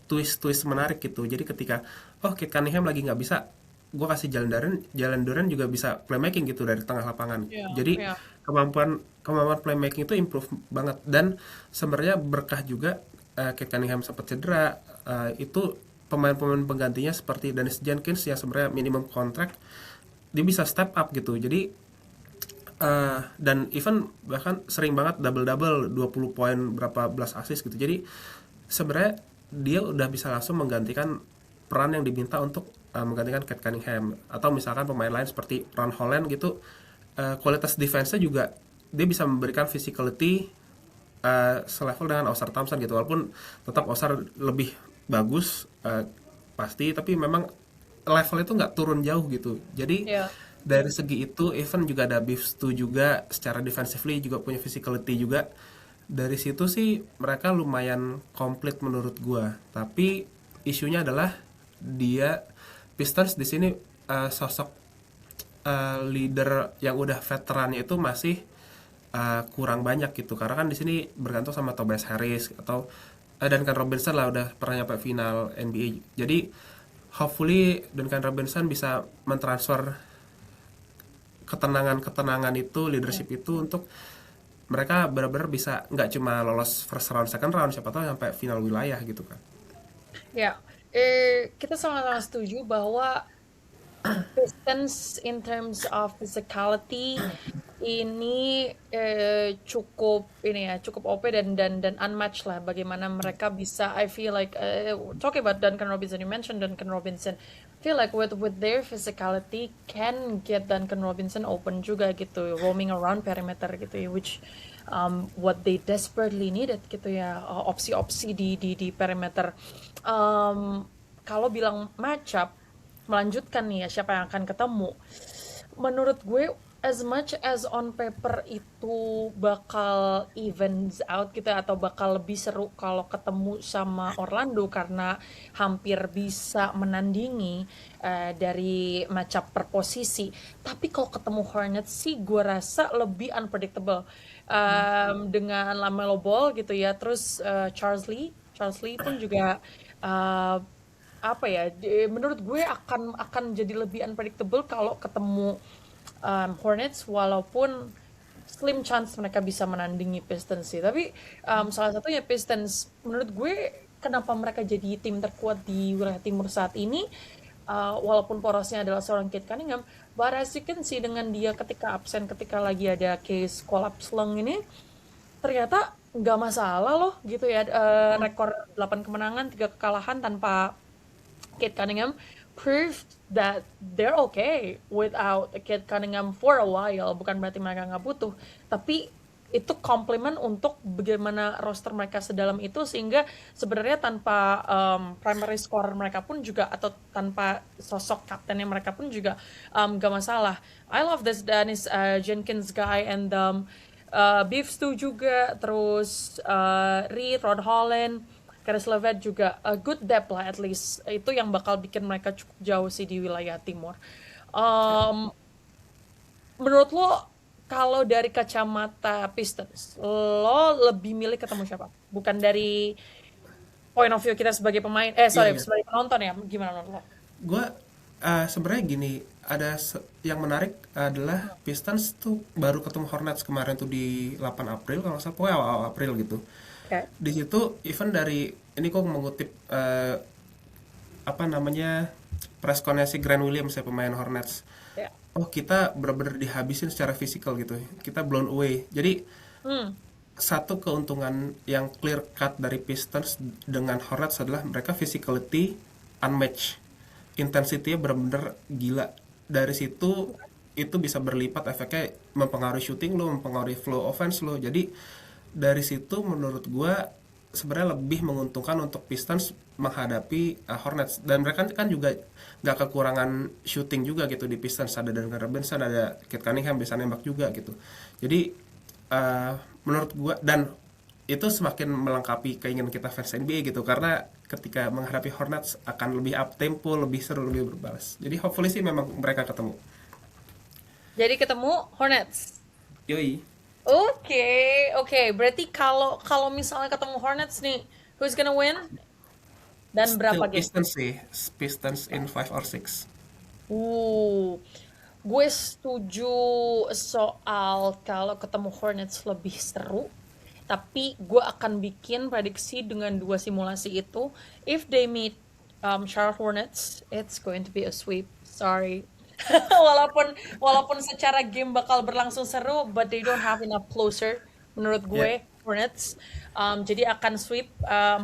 twist-twist menarik gitu. Jadi ketika Kate Cunningham lagi nggak bisa, gue kasih Jalen Duren juga bisa playmaking gitu dari tengah lapangan. ya, Jadi ya, kemampuan kemampuan playmaking itu improve banget, dan sebenarnya berkah juga Kate Cunningham sempat cedera, itu pemain-pemain penggantinya seperti Dennis Jenkins yang sebenarnya minimum kontrak, dia bisa step up gitu. Jadi dan even bahkan sering banget double-double, 20 poin berapa belas assist gitu. Jadi sebenarnya dia udah bisa langsung menggantikan peran yang diminta untuk menggantikan Kate Cunningham, atau misalkan pemain lain seperti Ron Holland gitu, kualitas defense-nya juga dia bisa memberikan physicality selevel dengan Oscar Thompson gitu, walaupun tetap Oscar lebih bagus pasti, tapi memang level itu nggak turun jauh gitu. Jadi ya. dari segi itu, even juga ada Beef Stew juga secara defensively juga punya physicality juga. Dari situ sih mereka lumayan komplit menurut gua. Tapi isunya adalah dia Pistons di sini sosok leader yang udah veterannya itu masih kurang banyak gitu. Karena kan di sini bergantung sama Tobias Harris atau Duncan Robinson lah, udah pernah nyampe final NBA. Jadi hopefully Duncan Robinson bisa mentransfer ketenangan-ketenangan itu, leadership itu, untuk mereka benar-benar bisa nggak cuma lolos first round, second round, siapa tahu sampai final wilayah gitu kan. Ya, kita sama-sama setuju bahwa Pistons in terms of physicality ini cukup ini ya, cukup OP dan unmatched lah bagaimana mereka bisa. I feel like talking about Duncan Robinson, you mentioned Duncan Robinson. I feel like with their physicality can get Duncan Robinson open juga gitu, roaming around perimeter gitu ya, which what they desperately needed gitu ya, opsi-opsi di perimeter. Kalau bilang matchup, melanjutkan nih ya siapa yang akan ketemu. Menurut gue as much as on paper itu bakal evens out gitu ya, atau bakal lebih seru kalau ketemu sama Orlando karena hampir bisa menandingi dari matchup per posisi. Tapi kalau ketemu Hornets sih gue rasa lebih unpredictable. Dengan Lamelo Ball gitu ya, terus Charles Lee pun juga uh, apa ya, menurut gue akan jadi lebih unpredictable kalau ketemu Hornets, walaupun slim chance mereka bisa menandingi Pistons sih. Tapi salah satunya Pistons menurut gue kenapa mereka jadi tim terkuat di wilayah timur saat ini, walaupun porosnya adalah seorang Kate Cunningham, but as you can see dengan dia ketika absen, ketika lagi ada case collapse lung ini, ternyata nggak masalah loh gitu ya. Rekor 8 kemenangan 3 kekalahan tanpa Kate Cunningham proved that they're okay without Kate Cunningham for a while. Bukan berarti mereka nggak butuh, tapi itu komplimen untuk bagaimana roster mereka sedalam itu, sehingga sebenarnya tanpa primary scorer mereka pun juga, atau tanpa sosok kaptennya mereka pun juga gak masalah. I love this Dennis Jenkins guy, and Beef Stew juga, terus Reed, Rod Holland, Caris LeVert juga, a good depth lah at least. Itu yang bakal bikin mereka cukup jauh sih di wilayah timur. Um, Menurut lo, kalau dari kacamata Pistons, lo lebih milih ketemu siapa? Bukan dari point of view kita sebagai pemain, Iya, sorry, iya. sebagai penonton ya, gimana menurut lo? Gue sebenarnya gini, yang menarik adalah Pistons tuh baru ketemu Hornets kemarin tuh di 8 April kalau nggak salah, pokoknya awal April gitu. Oke. Di situ even dari ini kok mengutip apa namanya, press conference si Grant Williams ya, pemain Hornets. Ya. Oh, kita benar-benar dihabisin secara fisikal gitu. Kita blown away. Jadi Hmm. satu keuntungan yang clear cut dari Pistons dengan Hornets adalah mereka physicality unmatched. Intensity-nya benar-benar gila. Dari situ itu bisa berlipat efeknya, mempengaruhi shooting lo, mempengaruhi flow offense lo. Jadi dari situ menurut gua sebenarnya lebih menguntungkan untuk Pistons menghadapi Hornets, dan mereka kan juga nggak kekurangan shooting juga gitu di Pistons, ada Duncan Robinson, ada Kate Cunningham bisa nembak juga gitu. Jadi uh, menurut gua, dan itu semakin melengkapi keinginan kita fans NBA gitu, karena ketika menghadapi Hornets akan lebih up tempo, lebih seru, lebih berbalas. Jadi hopefully sih memang mereka ketemu. Jadi ketemu Hornets. Yoi. Oke, oke. Berarti kalau kalau misalnya ketemu Hornets nih, who's gonna win? Dan Still berapa game? Pistons sih, Pistons in 5 or 6. Uh, gue setuju soal kalau ketemu Hornets lebih seru. Tapi gue akan bikin prediksi dengan dua simulasi itu. If they meet Charlotte Hornets, it's going to be a sweep. Sorry. walaupun walaupun secara game bakal berlangsung seru, but they don't have enough closer menurut Ya. gue Hornets. Jadi akan sweep 4-0.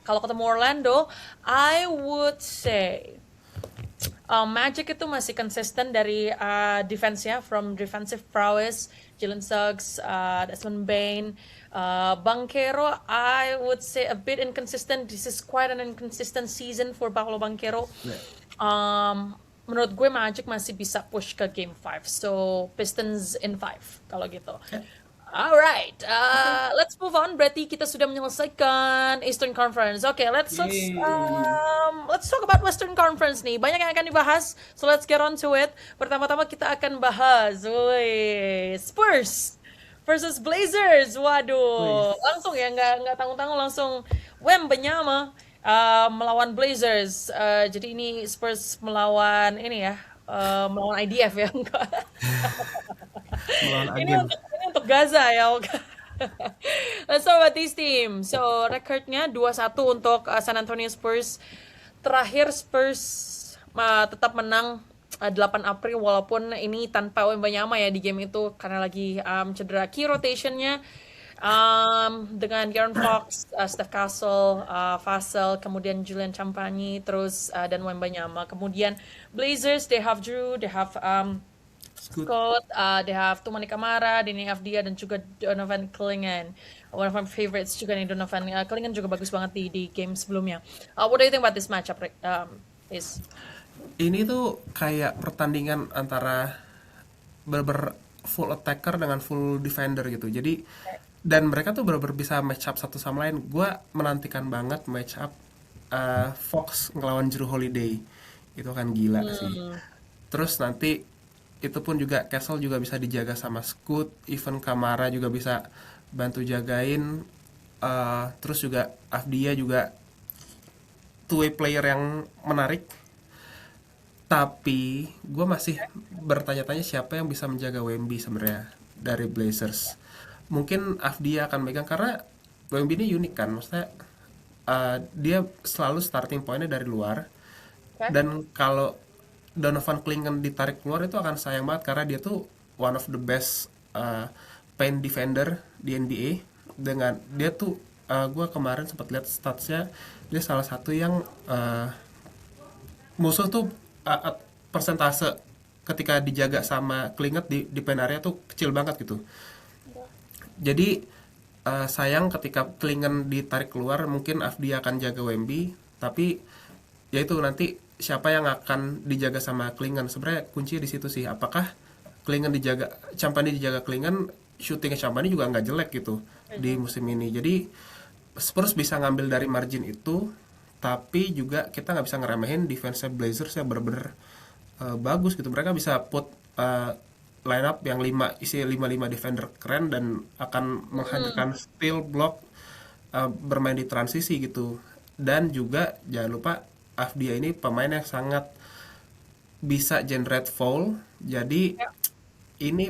Kalau ketemu Orlando, I would say Magic itu masih konsisten dari defense-nya, from defensive prowess, Jalen Suggs, Desmond Bane, Banchero, I would say a bit inconsistent. This is quite an inconsistent season for Paolo Banchero. Ya. Menurut gue Magic masih bisa push ke game 5. So Pistons in 5 kalau gitu. Ya. Alright, let's move on. Berarti kita sudah menyelesaikan Eastern Conference. Oke, Yeay. let's talk about Western Conference nih. Banyak yang akan dibahas, so let's get on to it. Pertama-tama kita akan bahas, Spurs versus Blazers. Waduh, Wih. langsung ya, nggak tanggung-tanggung, langsung Wembanyama melawan Blazers. Jadi ini Spurs melawan ini ya, melawan IDF ya, enggak. Melawan ini Agim. untuk ini untuk Gaza ya. Let's talk about this team. So recordnya 2-1 untuk San Antonio Spurs. Terakhir Spurs tetap menang 8 April, walaupun ini tanpa Wembanyama ya di game itu karena lagi cedera. Key rotationnya dengan De'Aaron Fox, Steph Castle, Vassell, kemudian Julian Champagny, terus dan Wembanyama. Kemudian Blazers, they have Drew, they have Scoot. Scott, they have Tumani Kamara, Deni Avdia, dan juga Donovan Clingan. One of my favorites juga nih, Donovan Clingan juga bagus banget di game sebelumnya. What do you think about this matchup, is? Ini tuh kayak pertandingan antara bener full attacker dengan full defender gitu. Jadi dan mereka tuh bener bisa match up satu sama lain. Gua menantikan banget match up Fox ngelawan Jrue Holiday. Itu kan gila sih. Terus nanti itu pun juga Castle juga bisa dijaga sama Scoot, even Kamara juga bisa bantu jagain. Terus juga Avdia juga two way player yang menarik. Tapi gue masih bertanya-tanya siapa yang bisa menjaga Wemby sebenarnya dari Blazers. Mungkin Avdia akan megang karena Wemby ini unik kan, maksudnya dia selalu starting pointnya dari luar. Okay. Dan kalau Donovan Clingan ditarik keluar itu akan sayang banget karena dia tuh one of the best paint defender di NBA. Dengan dia tuh gue kemarin sempat lihat statsnya, dia salah satu yang musuh tuh persentase ketika dijaga sama Clingan di paint area tuh kecil banget gitu. Jadi sayang ketika Clingan ditarik keluar, mungkin Avdia akan jaga Wemby, tapi ya itu nanti siapa yang akan dijaga sama Clingan. Sebenarnya kuncinya di situ sih. Apakah Clingan dijaga, Champagny dijaga Clingan, shootingnya Champagny juga nggak jelek gitu di musim ini. Jadi Spurs bisa ngambil dari margin itu, tapi juga kita nggak bisa ngeremehin defense Blazers yang bener-bener bagus gitu. Mereka bisa put line up yang isi 5-5 defender keren dan akan menghadirkan steal, block, bermain di transisi gitu. Dan juga jangan lupa Avdia ini pemain yang sangat bisa generate foul. Jadi ini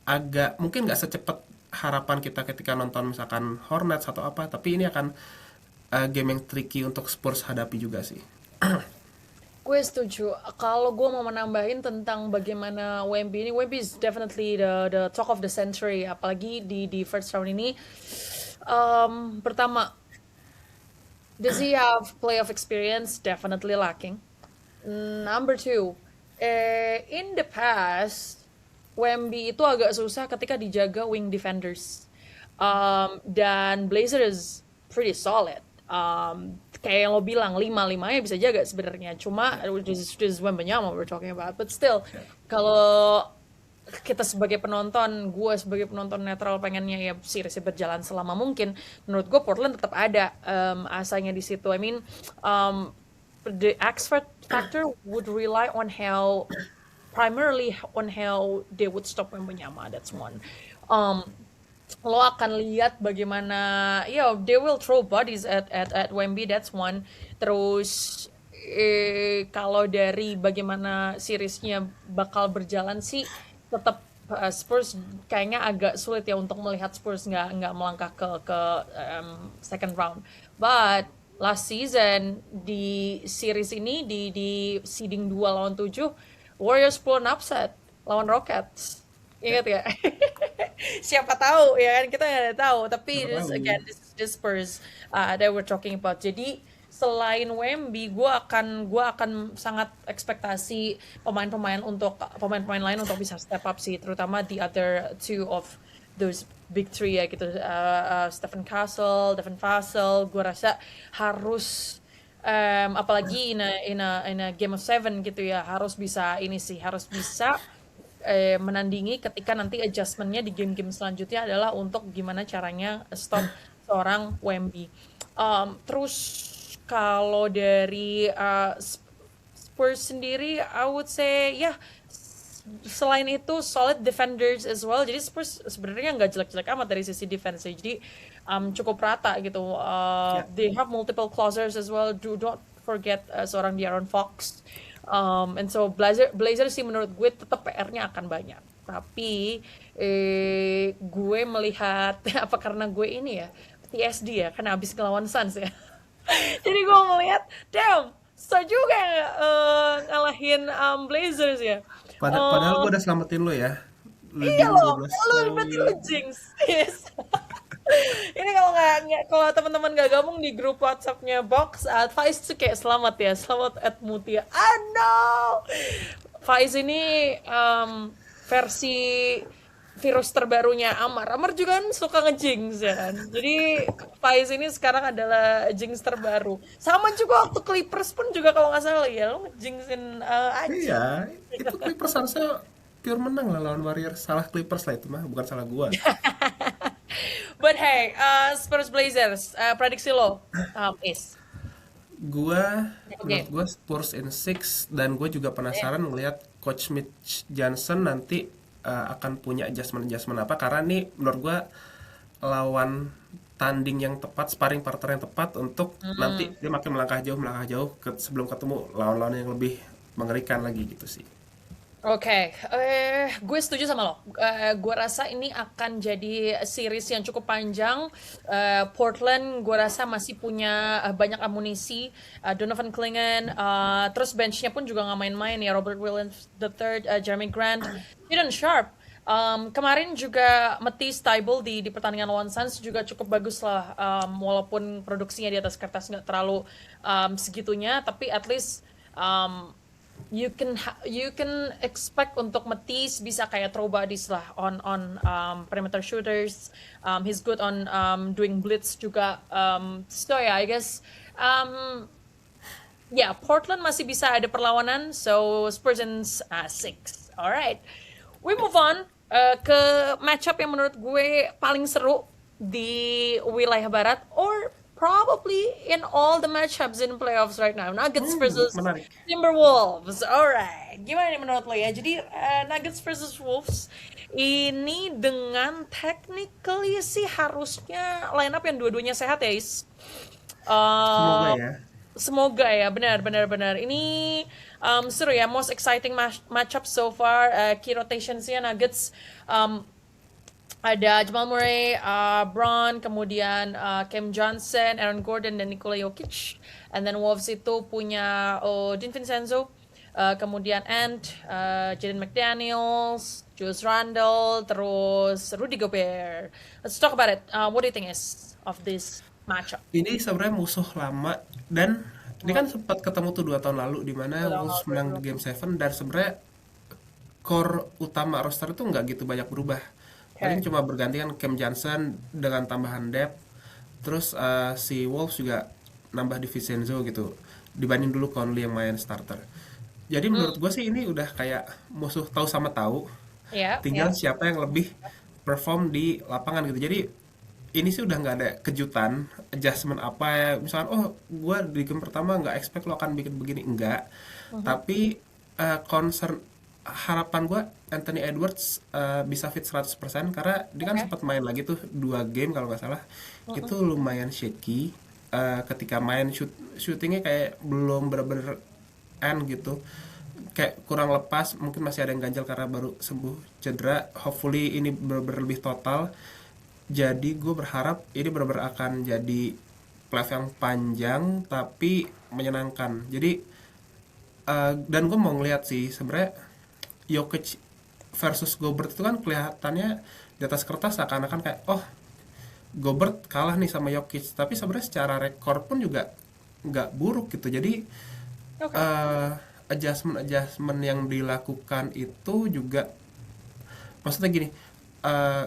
agak mungkin nggak secepat harapan kita ketika nonton misalkan Hornets atau apa, tapi ini akan game yang tricky untuk Spurs hadapi juga sih. Gue setuju. Kalau gue mau menambahin tentang bagaimana Wemby ini, Wemby is definitely the talk of the century, apalagi di first round ini. Pertama, does he have playoff experience? Definitely lacking. Number two, in the past, Wemby itu agak susah ketika dijaga wing defenders. Dan Blazers pretty solid. Kayak yang lo bilang 5-5-nya bisa jaga sebenarnya. Cuma this is Wembanyama we're talking about. But still, kalau kita sebagai penonton, gue sebagai penonton netral pengennya ya seriesnya berjalan selama mungkin. Menurut gue Portland tetap ada asanya di situ. I mean, um, the X factor would rely on how primarily on how they would stop Wembanyama. That's one. Um, lo akan lihat bagaimana ya they will throw bodies at Wemby, that's one. Terus kalau dari bagaimana seriesnya bakal berjalan sih tetap Spurs kayaknya agak sulit ya untuk melihat Spurs nggak melangkah ke second round. But last season di series ini di seeding 2 lawan 7 Warriors pull an upset lawan Rockets. Ingat ya? Siapa tahu ya kan kita nggak ada tahu. Tapi Siapa this tahu. again this is the Spurs that we're talking about. Jadi selain Wemby, gue akan sangat ekspektasi pemain-pemain lain untuk bisa step up sih, terutama the other two of those big three ya gitu, Stephen Castle, Devin Vassell, gue rasa harus apalagi in a game of seven gitu ya harus bisa ini sih harus bisa menandingi ketika nanti adjustmentnya di game-game selanjutnya adalah untuk gimana caranya stop seorang Wemby. Terus kalau dari Spurs sendiri, I would say ya selain itu solid defenders as well. Jadi Spurs sebenarnya nggak jelek-jelek amat dari sisi defense. Jadi cukup rata gitu. Ya. They have multiple closers as well. Don't forget seorang De'Aaron Fox. And so Blazers sih menurut gue tetap PR-nya akan banyak. Tapi gue melihat apa karena gue ini ya PTSD ya karena habis ngelawan Suns ya. Jadi gue melihat, damn, susah juga ngalahin Blazers ya. Padahal gue udah selamatin lo ya. Iya Leading loh, 12 lu berarti lu poin. jinx. Yes. Ini kalau teman-teman nggak gabung di grup WhatsApp-nya Box, Faiz tuh kayak selamat ya, selamat at Mutia. Ah no, Faiz ini versi virus terbarunya Amar. Amar juga kan suka ngejinx ya kan. Jadi Faiz ini sekarang adalah jinx terbaru. Sama juga waktu Clippers pun juga kalau nggak salah ya, lo ngejinxin Aji. Iya, itu Clippers harusnya pure menang lah lawan Warriors. Salah Clippers lah itu mah, bukan salah gua. But hey, Spurs Blazers, prediksi lo, is. Menurut Oke. gua Spurs in six, dan gue juga penasaran ngelihat Coach Mitch Johnson nanti akan punya adjustment apa, karena nih menurut gua lawan tanding yang tepat, sparring partner yang tepat untuk nanti dia makin melangkah jauh sebelum ketemu lawan-lawan yang lebih mengerikan lagi gitu sih. Oke, gue setuju sama lo. Gue rasa ini akan jadi series yang cukup panjang. Portland, gue rasa masih punya banyak amunisi. Donovan Clingan, terus benchnya pun juga nggak main-main ya. Robert Williams the third, Jeremy Grant, Jadon Sharp. Kemarin juga Matisse Thybulle di pertandingan lawan Suns juga cukup bagus lah. Walaupun produksinya di atas kertas nggak terlalu segitunya, tapi at least you can expect untuk Matisse bisa kayak throw bodies lah on perimeter shooters. He's good on doing blitz juga. So yeah, I guess yeah, Portland masih bisa ada perlawanan. So Spurs in 6. Alright, we move on ke matchup yang menurut gue paling seru di wilayah barat, or probably in all the matchups in playoffs right now. Nuggets versus Menarik. Timberwolves. Alright, gimana nih menurut lo ya? Jadi Nuggets versus Wolves ini dengan technically sih harusnya line up yang dua-duanya sehat ya, Is. Semoga Uh, ya. Semoga ya, benar. Ini seru ya, most exciting matchup so far. Key rotationsnya Nuggets ada Jamal Murray, Bron, kemudian Cam Johnson, Aaron Gordon, dan Nikola Jokic. And then Wolves itu punya DiVincenzo, kemudian Ant, Jaden McDaniels, Julius Randle, terus Rudy Gobert. Let's talk about it. What do you think is of this matchup? Ini sebenarnya musuh lama, dan ini kan sempat ketemu tuh 2 tahun lalu di mana Wolves menang di Game 7, dan sebenarnya core utama roster itu nggak gitu banyak berubah. Paling cuma bergantian Cam Johnson dengan tambahan depth. Terus si Wolves juga nambah DiVincenzo gitu. Dibanding dulu Conley yang main starter. Jadi menurut gue sih ini udah kayak musuh tahu sama tahu. Ya, tinggal ya. siapa yang lebih perform di lapangan gitu. Jadi ini sih udah nggak ada kejutan adjustment apa ya, misalkan oh gue di game pertama nggak expect lo akan bikin begini, enggak. Mhm. Tapi concern harapan gue Anthony Edwards bisa fit 100% karena dia kan Oke. sempat main lagi tuh 2 game kalau nggak salah, itu Mhm. lumayan shaky. Ketika main shootingnya kayak belum bener-bener end gitu, kayak kurang lepas, mungkin masih ada yang ganjal karena baru sembuh cedera. Hopefully ini bener-bener lebih total, jadi gue berharap ini benar-benar akan jadi playoff yang panjang tapi menyenangkan. Jadi dan gue mau ngeliat sih sebenarnya Jokic versus Gobert itu kan kelihatannya di atas kertas seakan-akan kayak oh Gobert kalah nih sama Jokic, tapi sebenarnya secara rekor pun juga nggak buruk gitu. Jadi Oke. adjustment yang dilakukan itu juga, maksudnya gini,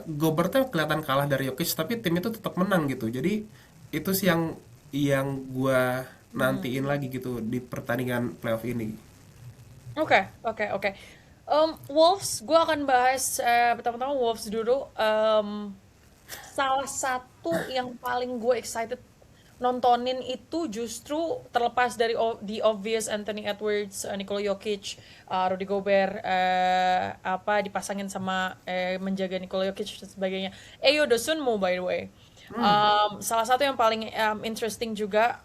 Gobertnya kelihatan kalah dari Jokic tapi tim itu tetap menang gitu. Jadi itu sih yang gua Hmm. nantiin lagi gitu di pertandingan playoff ini. Oke, oke, oke. Wolves, gue akan bahas pertama-tama Wolves dulu. Salah satu yang paling gue excited nontonin itu justru terlepas dari the obvious Anthony Edwards, Nikola Jokic, Rudy Gobert, apa dipasangin sama menjaga Nikola Jokic dan sebagainya. Ayo Dosunmu by the way. Salah satu yang paling interesting juga,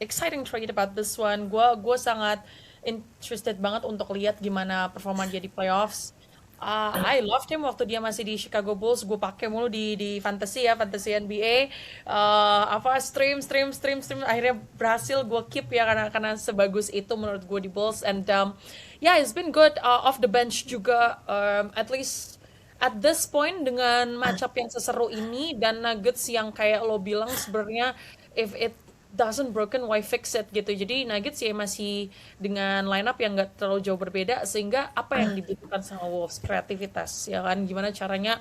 exciting trade about this one. Gue sangat interested banget untuk lihat gimana performa dia di playoffs. I loved him waktu dia masih di Chicago Bulls. Gue pakai mulu di fantasy ya, fantasy NBA. Apa stream. Akhirnya berhasil gue keep ya karena sebagus itu menurut gue di Bulls. And yeah, it's been good off the bench juga. At least at this point dengan matchup yang seseru ini dan Nuggets yang kayak lo bilang sebenarnya if it doesn't broken why fix it gitu. Jadi Nuggets ya masih dengan lineup yang nggak terlalu jauh berbeda sehingga apa yang dibutuhkan sama Wolves kreativitas ya kan gimana caranya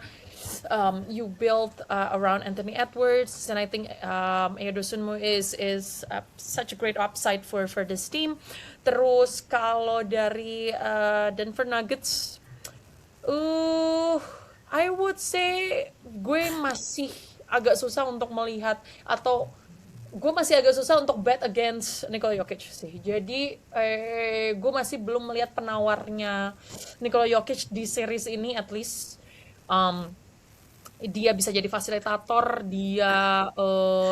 you build around Anthony Edwards and I think Edosunmu is such a great upside for this team. Terus kalau dari Denver Nuggets Uh, I would say gue masih agak susah untuk melihat atau gue masih agak susah untuk bet against Nikola Jokic sih. Jadi gue masih belum melihat penawarnya Nikola Jokic di series ini at least. Um, dia bisa jadi fasilitator dia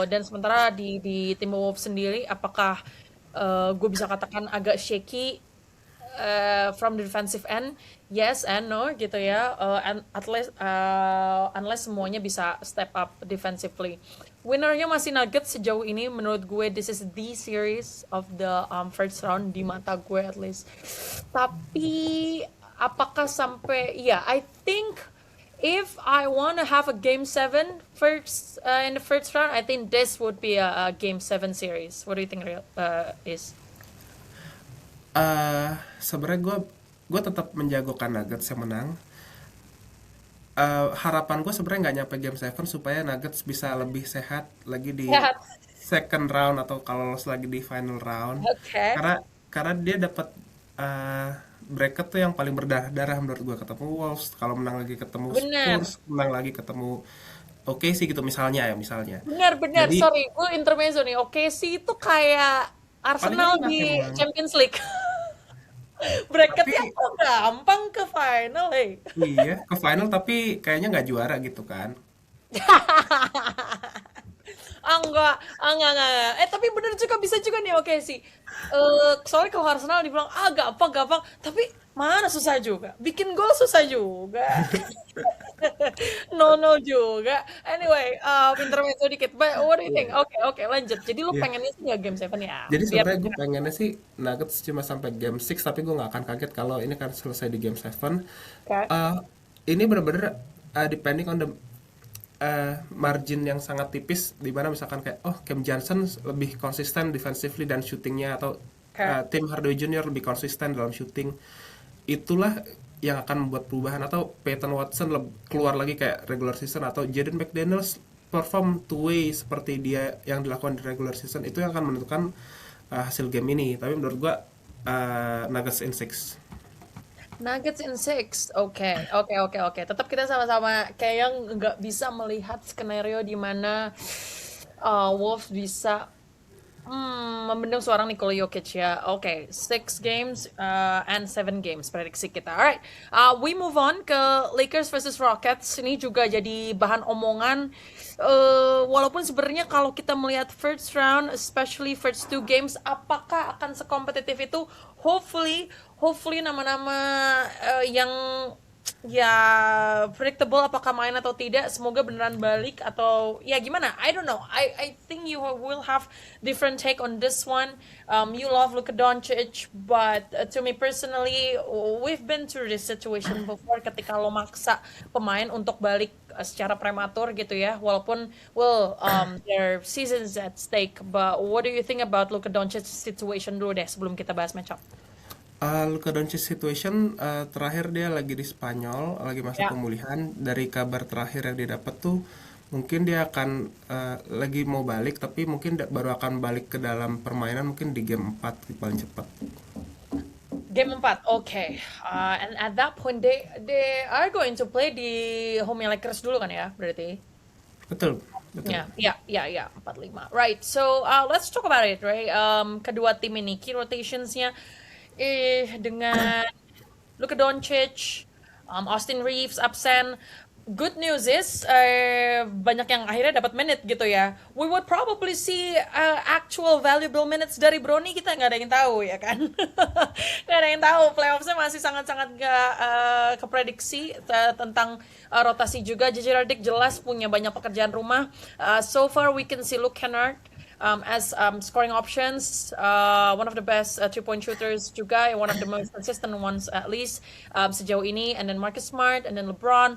dan sementara di Timberwolves sendiri apakah gue bisa katakan agak shaky from the defensive end, yes and no gitu ya. And at least unless semuanya bisa step up defensively. Winnernya masih Nuggets sejauh ini menurut gue this is the series of the first round di mata gue at least. Tapi apakah sampai ya I think if I want to have a game seven first in the first round, I think this would be a game seven series. What do you think, is? Sebenarnya gue tetap menjagokan Nuggets yang menang. Harapan gue sebenarnya nggak nyampe game 7 supaya Nuggets bisa lebih sehat lagi di Ya, second round atau kalau lolos lagi di final round. oke. Karena karena dia dapat uh, bracket tuh yang paling berdarah-darah menurut gue, ketemu Wolves, kalau menang lagi ketemu Benar. Spurs, menang lagi ketemu oke sih gitu misalnya ya misalnya. Benar-benar, Jadi sorry, gue intermezzo nih. Oke sih itu kayak paling Arsenal enak di emang. Champions League. Tapi Bracketnya kok gampang ke final, hey. iya ke final tapi kayaknya nggak juara gitu kan. Enggak. Tapi bener juga bisa juga nih oke sih. Soalnya kalau Arsenal dibilang gampang, tapi mana susah juga. Bikin gol susah juga. No juga. Anyway, intermezzo dikit. But what do you think? Iya. Oke, lanjut. Jadi lu Iya. pengennya sih nggak game 7 ya? Jadi Biar sebenarnya gue pengennya sih Nuggets cuma sampai game 6, tapi gue nggak akan kaget kalau ini kan selesai di game 7. kayak Eh, ini bener-bener depending on the margin yang sangat tipis, di mana misalkan kayak oh Cam Johnson lebih konsisten defensively dan shootingnya, atau kayak Tim Hardaway Junior lebih konsisten dalam shooting, itulah yang akan membuat perubahan. Atau Peyton Watson keluar lagi kayak regular season, atau Jaden McDaniels perform two way seperti dia yang dilakukan di regular season, itu yang akan menentukan hasil game ini. Tapi menurut gua Nuggets in 6. Nuggets in six. Oke. Tetap kita sama-sama kayak nggak bisa melihat skenario di mana Wolves bisa membendung seorang Nikola Jokic ya. Oke, 6 games and 7 games prediksi kita. Alright, we move on ke Lakers versus Rockets. Ini juga jadi bahan omongan. Walaupun sebenarnya kalau kita melihat first round, especially first 2 games, apakah akan sekompetitif itu? Hopefully nama-nama yang ya predictable apakah main atau tidak, semoga beneran balik atau ya gimana, I don't know. I think you will have different take on this one. You love Luka Doncic, but to me personally, we've been through this situation before ketika lo maksa pemain untuk balik secara prematur gitu ya, walaupun their seasons at stake. But what do you think about Luka Doncic situation dulu deh sebelum kita bahas matchup? Luka Doncic situation, terakhir dia lagi di Spanyol, lagi masa Ya. pemulihan. Dari kabar terakhir yang didapat tuh, mungkin dia akan lagi mau balik, tapi mungkin baru akan balik ke dalam permainan mungkin di game 4 paling cepat. Game 4, okay. And at that point they are going to play di home Lakers dulu kan ya, berarti. Betul, betul. Ya, 4-5. Right. So, let's talk about it, right? Kedua tim ini key rotationsnya dengan Luka Doncic, Austin Reeves absen. Good news is banyak yang akhirnya dapat menit gitu ya. We would probably see actual valuable minutes dari Brony, kita nggak ada yang tahu ya kan. Nggak ada yang tahu. Playoffsnya masih sangat-sangat nggak keprediksi tentang rotasi juga. JJ Redick jelas punya banyak pekerjaan rumah. So far we can see Luke Kennard as scoring options, one of the best 3-point shooters juga, one of the most consistent ones at least sejauh ini. And then Marcus Smart, and then LeBron,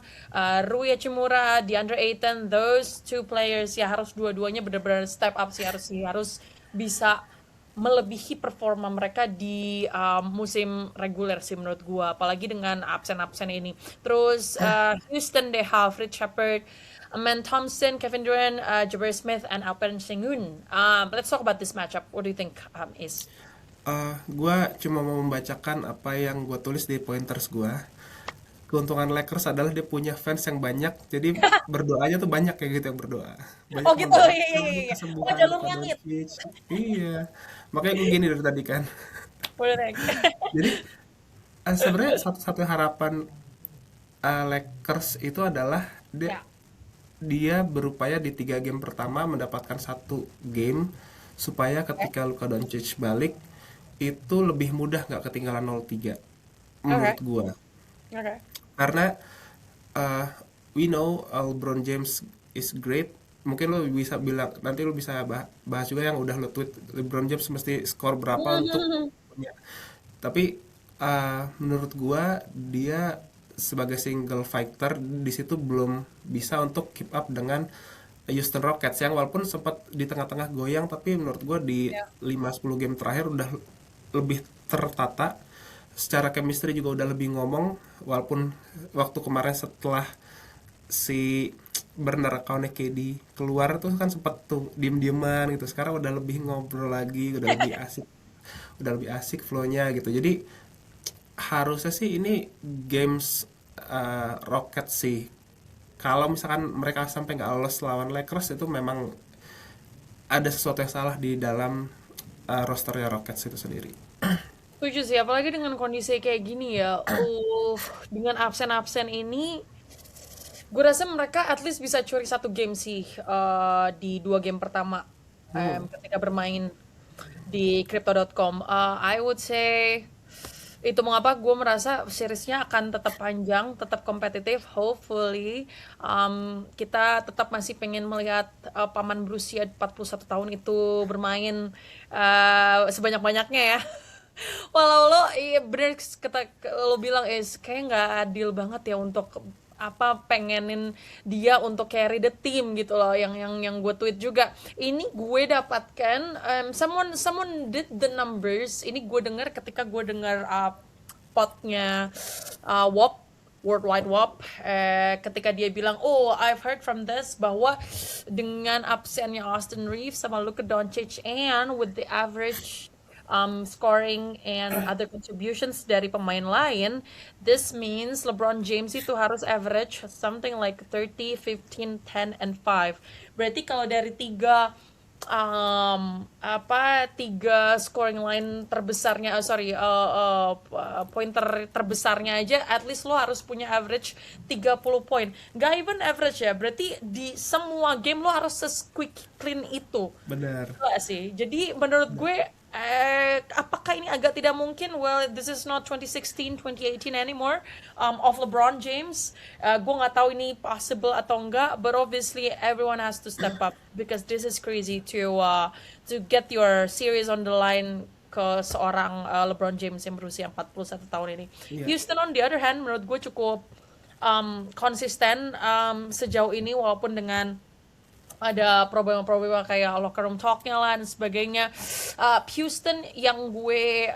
Rui Hachimura, DeAndre Ayton, those 2 players ya harus dua-duanya benar-benar step up sih, harus bisa melebihi performa mereka di musim reguler sih menurut gua, apalagi dengan absen-absen ini. Terus Houston they have Rich Shepard, Amen Thompson, Kevin Durant, Jabari Smith, and Alperen Sengun. Let's talk about this matchup. What do you think is? Gua cuma mau membacakan apa yang gue tulis di pointers gue. Keuntungan Lakers adalah dia punya fans yang banyak, jadi berdoanya tuh banyak kayak gitu yang berdoa. Banyak Oh gitu, mendoakan iya. Oh kesembuhan jalur Luka langit. Doncic. Iya, makanya gue gini dari tadi kan. Boleh. Jadi sebenarnya satu-satu harapan Lakers itu adalah dia Ya, dia berupaya di 3 game pertama mendapatkan 1 game supaya oke. ketika Luka Doncic balik itu lebih mudah nggak ketinggalan 0-3 Oke. menurut gua. Oke. Karena uh, we know LeBron James is great. Mungkin lo bisa bilang nanti lo bisa bahas juga yang udah lo tweet LeBron James mesti skor berapa untuk punya. Tapi menurut gua dia sebagai single fighter di situ belum bisa untuk keep up dengan Houston Rockets yang walaupun sempat di tengah-tengah goyang, tapi menurut gua di Ya. 5-10 game terakhir udah lebih tertata, secara chemistry juga udah lebih ngomong. Walaupun waktu kemarin setelah si burner account-nya KD keluar tuh kan sempat tuh diem-dieman gitu, sekarang udah lebih ngobrol lagi, udah lebih asik flow-nya gitu. Jadi harusnya sih ini games Rocket sih. Kalau misalkan mereka sampai nggak lolos lawan Lakers itu memang ada sesuatu yang salah di dalam rosternya Rockets itu sendiri. Setuju sih, apalagi dengan kondisi kayak gini ya. Dengan absen-absen ini, gue rasa mereka at least bisa curi 1 game sih di 2 game pertama Hmm. ketika bermain di Crypto.com. I would say itu mengapa gue merasa seriesnya akan tetap panjang, tetap kompetitif. Hopefully kita tetap masih pengen melihat paman berusia 41 tahun itu bermain sebanyak-banyaknya ya. Walau lo iya bener kata lo bilang kayak nggak adil banget ya untuk apa pengenin dia untuk carry the team gitu loh, yang gue tweet juga ini gue dapatkan, someone did the numbers, ini gue dengar ketika gue dengar potnya WOP, Worldwide WOP, ketika dia bilang, oh I've heard from this bahwa dengan absennya Austin Reeves sama Luka Doncic and with the average scoring and other contributions dari pemain lain, this means LeBron James itu harus average something like 30, 15, 10, and 5. Berarti kalau dari tiga scoring line terbesarnya, pointer terbesarnya aja, at least lo harus punya average 30 poin. Gak even average ya, berarti di semua game lo harus quick clean itu. Benar. Gila sih. Jadi menurut gue apakah ini agak tidak mungkin? Well, this is not 2016, 2018 anymore of LeBron James. Gue nggak tahu ini possible atau enggak, but obviously everyone has to step up because this is crazy to get your series on the line ke seorang LeBron James yang berusia 41 tahun ini. Iya. Houston on the other hand, menurut gue cukup konsisten sejauh ini walaupun dengan ada problema-problema kayak locker room talk-nya lah dan sebagainya. Houston yang gue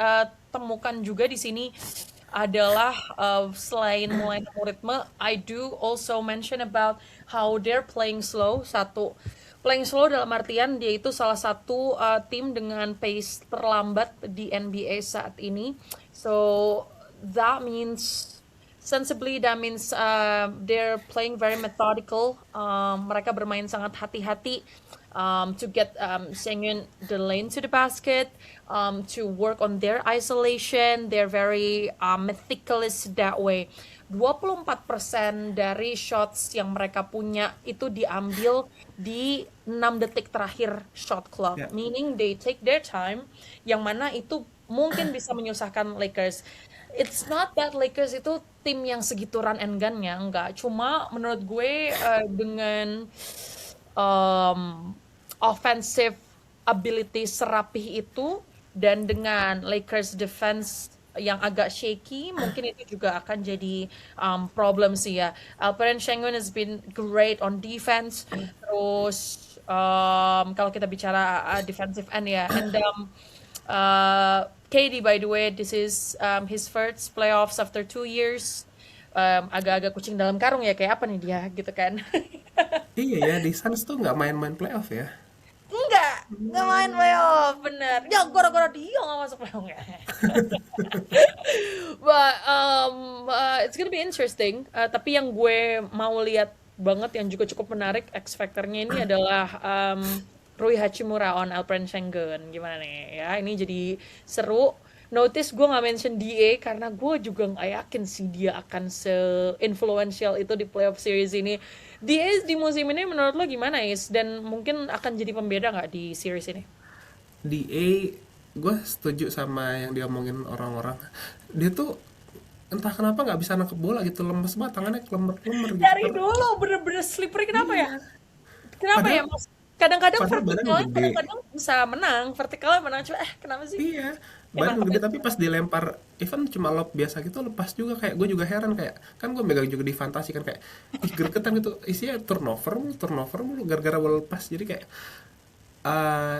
temukan juga di sini adalah selain mulai nemu ritme, I do also mention about how they're playing slow. Satu, playing slow dalam artian dia itu salah satu tim dengan pace terlambat di NBA saat ini. So that means sensibly, that means they're playing very methodical. Mereka bermain sangat hati-hati to get Sengun the lane to the basket, to work on their isolation. They're very meticulous that way. 24% dari shots yang mereka punya itu diambil di 6 detik terakhir shot clock. Ya. Meaning they take their time, yang mana itu mungkin bisa menyusahkan Lakers. It's not that Lakers itu tim yang segitu run and gun-nya, enggak. Cuma menurut gue dengan offensive ability serapih itu dan dengan Lakers defense yang agak shaky, mungkin itu juga akan jadi problem sih ya. Alperen Sengun has been great on defense. Terus kalau kita bicara defensive end ya, and KD, by the way, this is his first playoffs after 2 years. Agak-agak kucing dalam karung ya, kayak apa nih dia gitu kan. Iya ya, di Suns tuh nggak main-main playoff ya. Nggak main playoff, bener. Ya, gara-gara dia nggak masuk playoff ya. But it's gonna be interesting. Tapi yang gue mau lihat banget, yang juga cukup menarik, X factor-nya ini adalah Rui Hachimura on Alperen Sengun. Gimana nih ya, ini jadi seru. Notice gue nggak mention DA karena gue juga nggak yakin sih dia akan se-influential itu di playoff series ini. DA di musim ini menurut lo gimana, Is? Dan mungkin akan jadi pembeda nggak di series ini? DA, gue setuju sama yang diomongin orang-orang. Dia tuh entah kenapa nggak bisa nangkep bola gitu, lemes banget, tangannya klemer-klemer gitu. Dari dulu bener-bener slippery, kenapa ya? Kenapa ya, Padahal, Mas? Kadang-kadang padahal badannya vertikalnya gede. kadang-kadang bisa menang, vertikalnya menang, cuma kenapa sih? Iya, Emang badan apa gede itu? tapi pas dilempar even cuma lob biasa gitu lepas juga, kayak gue juga heran, kayak kan gue megang juga di fantasi kan, kayak ih gregetan gitu, isinya turnover mulu gara-gara bola lepas, jadi kayak eh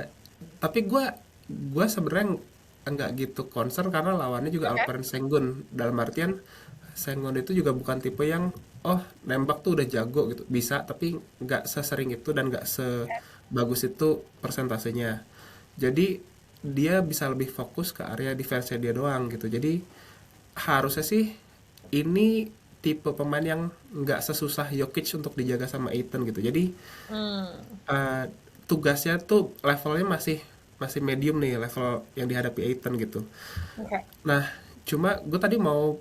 tapi gue sebenarnya enggak gitu concern karena lawannya juga Oke. Alperen Sengun, dalam artian Sengun itu juga bukan tipe yang oh nembak tuh udah jago gitu, bisa tapi nggak sesering itu dan nggak sebagus itu persentasenya. Jadi dia bisa lebih fokus ke area defense dia doang gitu. Jadi harusnya sih ini tipe pemain yang nggak sesusah Jokic untuk dijaga sama Aiton gitu. Jadi eh, tugasnya tuh levelnya masih masih medium nih, level yang dihadapi Aiton gitu. Oke. Nah, cuma gue tadi mau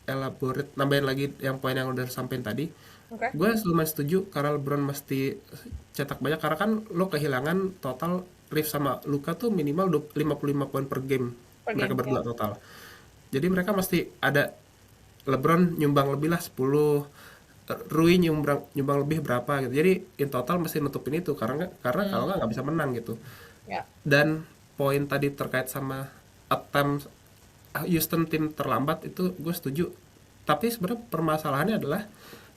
elaborate, nambahin lagi yang poin yang udah sampein tadi. Oke. Gue lumayan setuju karena LeBron mesti cetak banyak, karena kan lo kehilangan total Reeves sama Luka tuh minimal 55 poin per game, Per mereka game, berdua ya. total. Jadi mereka mesti ada LeBron nyumbang lebih lah 10, Rui nyumbang lebih berapa gitu. Jadi in total mesti nutupin itu karena kalau nggak bisa menang gitu. Ya. Dan poin tadi terkait sama attempt Houston tim terlambat itu gue setuju. Tapi sebenarnya permasalahannya adalah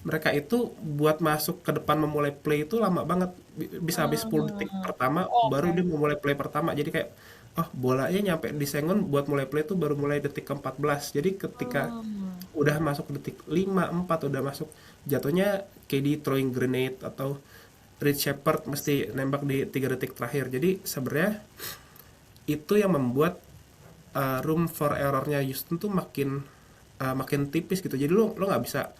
mereka itu buat masuk ke depan memulai play itu lama banget. Bisa habis 10 detik pertama baru Oke. dia memulai play pertama. Jadi kayak oh bolanya nyampe di Sengon buat mulai play itu baru mulai detik ke-14. Jadi ketika udah masuk detik 5, 4 udah masuk, jatuhnya KD throwing grenade atau Reed Shepard mesti nembak di 3 detik terakhir. Jadi sebenarnya itu yang membuat room for errornya Houston tuh makin tipis gitu. Jadi lo nggak bisa,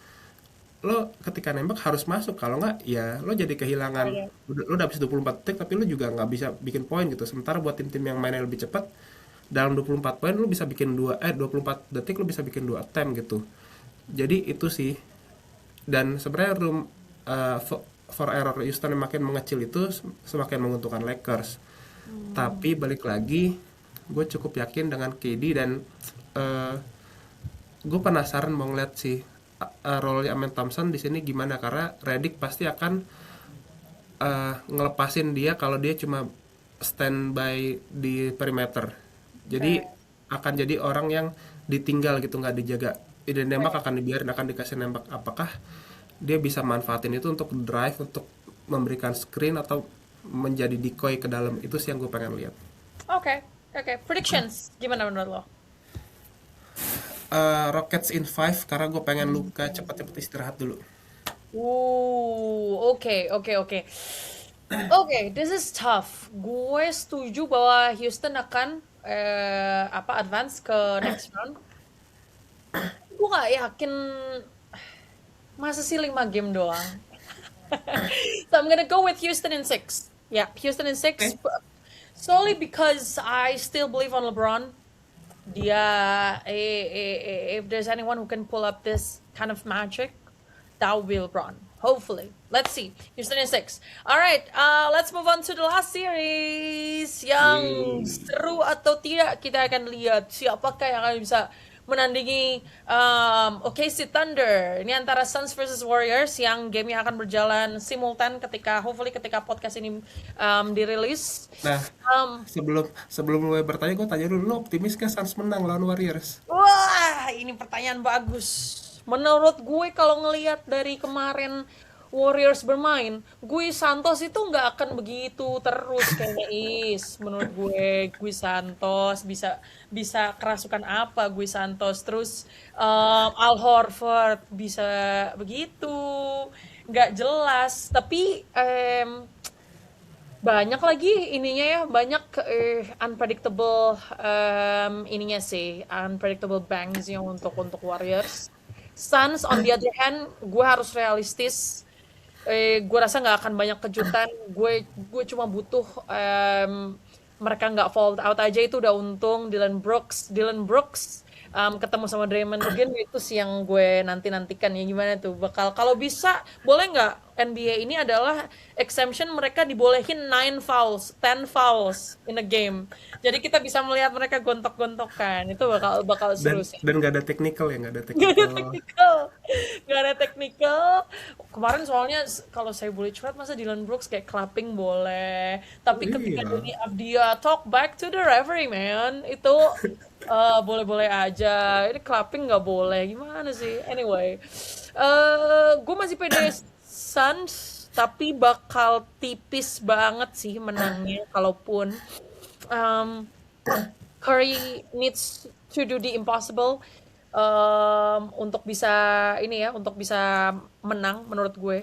lo ketika nembak harus masuk, kalau nggak ya lo jadi kehilangan, Oh, iya. lo udah habis 24 detik tapi lo juga nggak bisa bikin poin gitu. Sementara buat tim-tim yang mainnya lebih cepat, dalam 24 poin lo bisa bikin 24 detik lo bisa bikin 2 attempt gitu. Jadi itu sih. Dan sebenarnya room for error Houston yang makin mengecil itu semakin menguntungkan Lakers. Tapi balik lagi, gue cukup yakin dengan KD, dan uh, gue penasaran mau ngeliat sih role Amen Thompson di sini gimana, karena Redick pasti akan ngelepasin dia kalau dia cuma standby di perimeter. Jadi Oke. akan jadi orang yang ditinggal gitu, nggak dijaga. Ide nembak akan dibiarin, akan dikasih nembak. Apakah dia bisa manfaatin itu untuk drive, untuk memberikan screen, atau menjadi decoy ke dalam? Itu sih yang gue pengen lihat. Oke, oke. Predictions gimana menurut lo? Rockets in 5, karena gue pengen Luka cepat-cepat istirahat dulu. Oke, oke, oke. Oke, this is tough. Gue setuju bahwa Houston akan advance ke next round. Gue gak yakin masa sih 5 game doang. So I'm gonna go with Houston in 6. Yeah, Houston in 6. Oke. Solely because I still believe on LeBron. Dia, if there's anyone who can pull up this kind of magic, that will be LeBron. Hopefully. Let's see. Houston in 6. All right, let's move on to the last series. Yang Yeay. seru atau tidak, kita akan lihat siapakah yang akan bisa menandingi OKC Thunder. Ini antara Suns versus Warriors yang gamenya akan berjalan simultan hopefully ketika podcast ini dirilis. Nah, Um, sebelum lu bertanya, gue tanya dulu, lo optimis gak Suns menang lawan Warriors? Wah, ini pertanyaan bagus. Menurut gue kalau ngelihat dari kemarin Warriors bermain, Gui Santos itu nggak akan begitu terus kayaknya menurut Gui Santos bisa bisa kerasukan apa Gui Santos terus Al Horford bisa begitu nggak jelas tapi banyak lagi ininya ya banyak unpredictable ininya sih unpredictable bangs yang untuk Warriors. Suns on the other hand gue harus realistis, gue rasa nggak akan banyak kejutan. Gue cuma butuh mereka nggak fall out aja itu udah untung. Dylan Brooks ketemu sama Draymond Green itu sih yang gue nantikan ya gimana tuh bakal kalau bisa boleh nggak NBA ini adalah exemption mereka dibolehin 9 fouls 10 fouls in a game jadi kita bisa melihat mereka gontok-gontokan itu bakal seru sih. Dan gak ada technical ya, gak ada Gak ada technical. technical. Gak ada technical. Kemarin soalnya kalau saya boleh curhat masa Dylan Brooks kayak clapping boleh. Tapi ketika Iya. Deni Abdia talk back to the referee man. Itu boleh-boleh aja. Ini clapping nggak boleh. Gimana sih? Anyway. Gue masih pede Suns. Tapi bakal tipis banget sih menangnya. Kalaupun um, Curry needs to do the impossible untuk bisa untuk bisa menang menurut gue.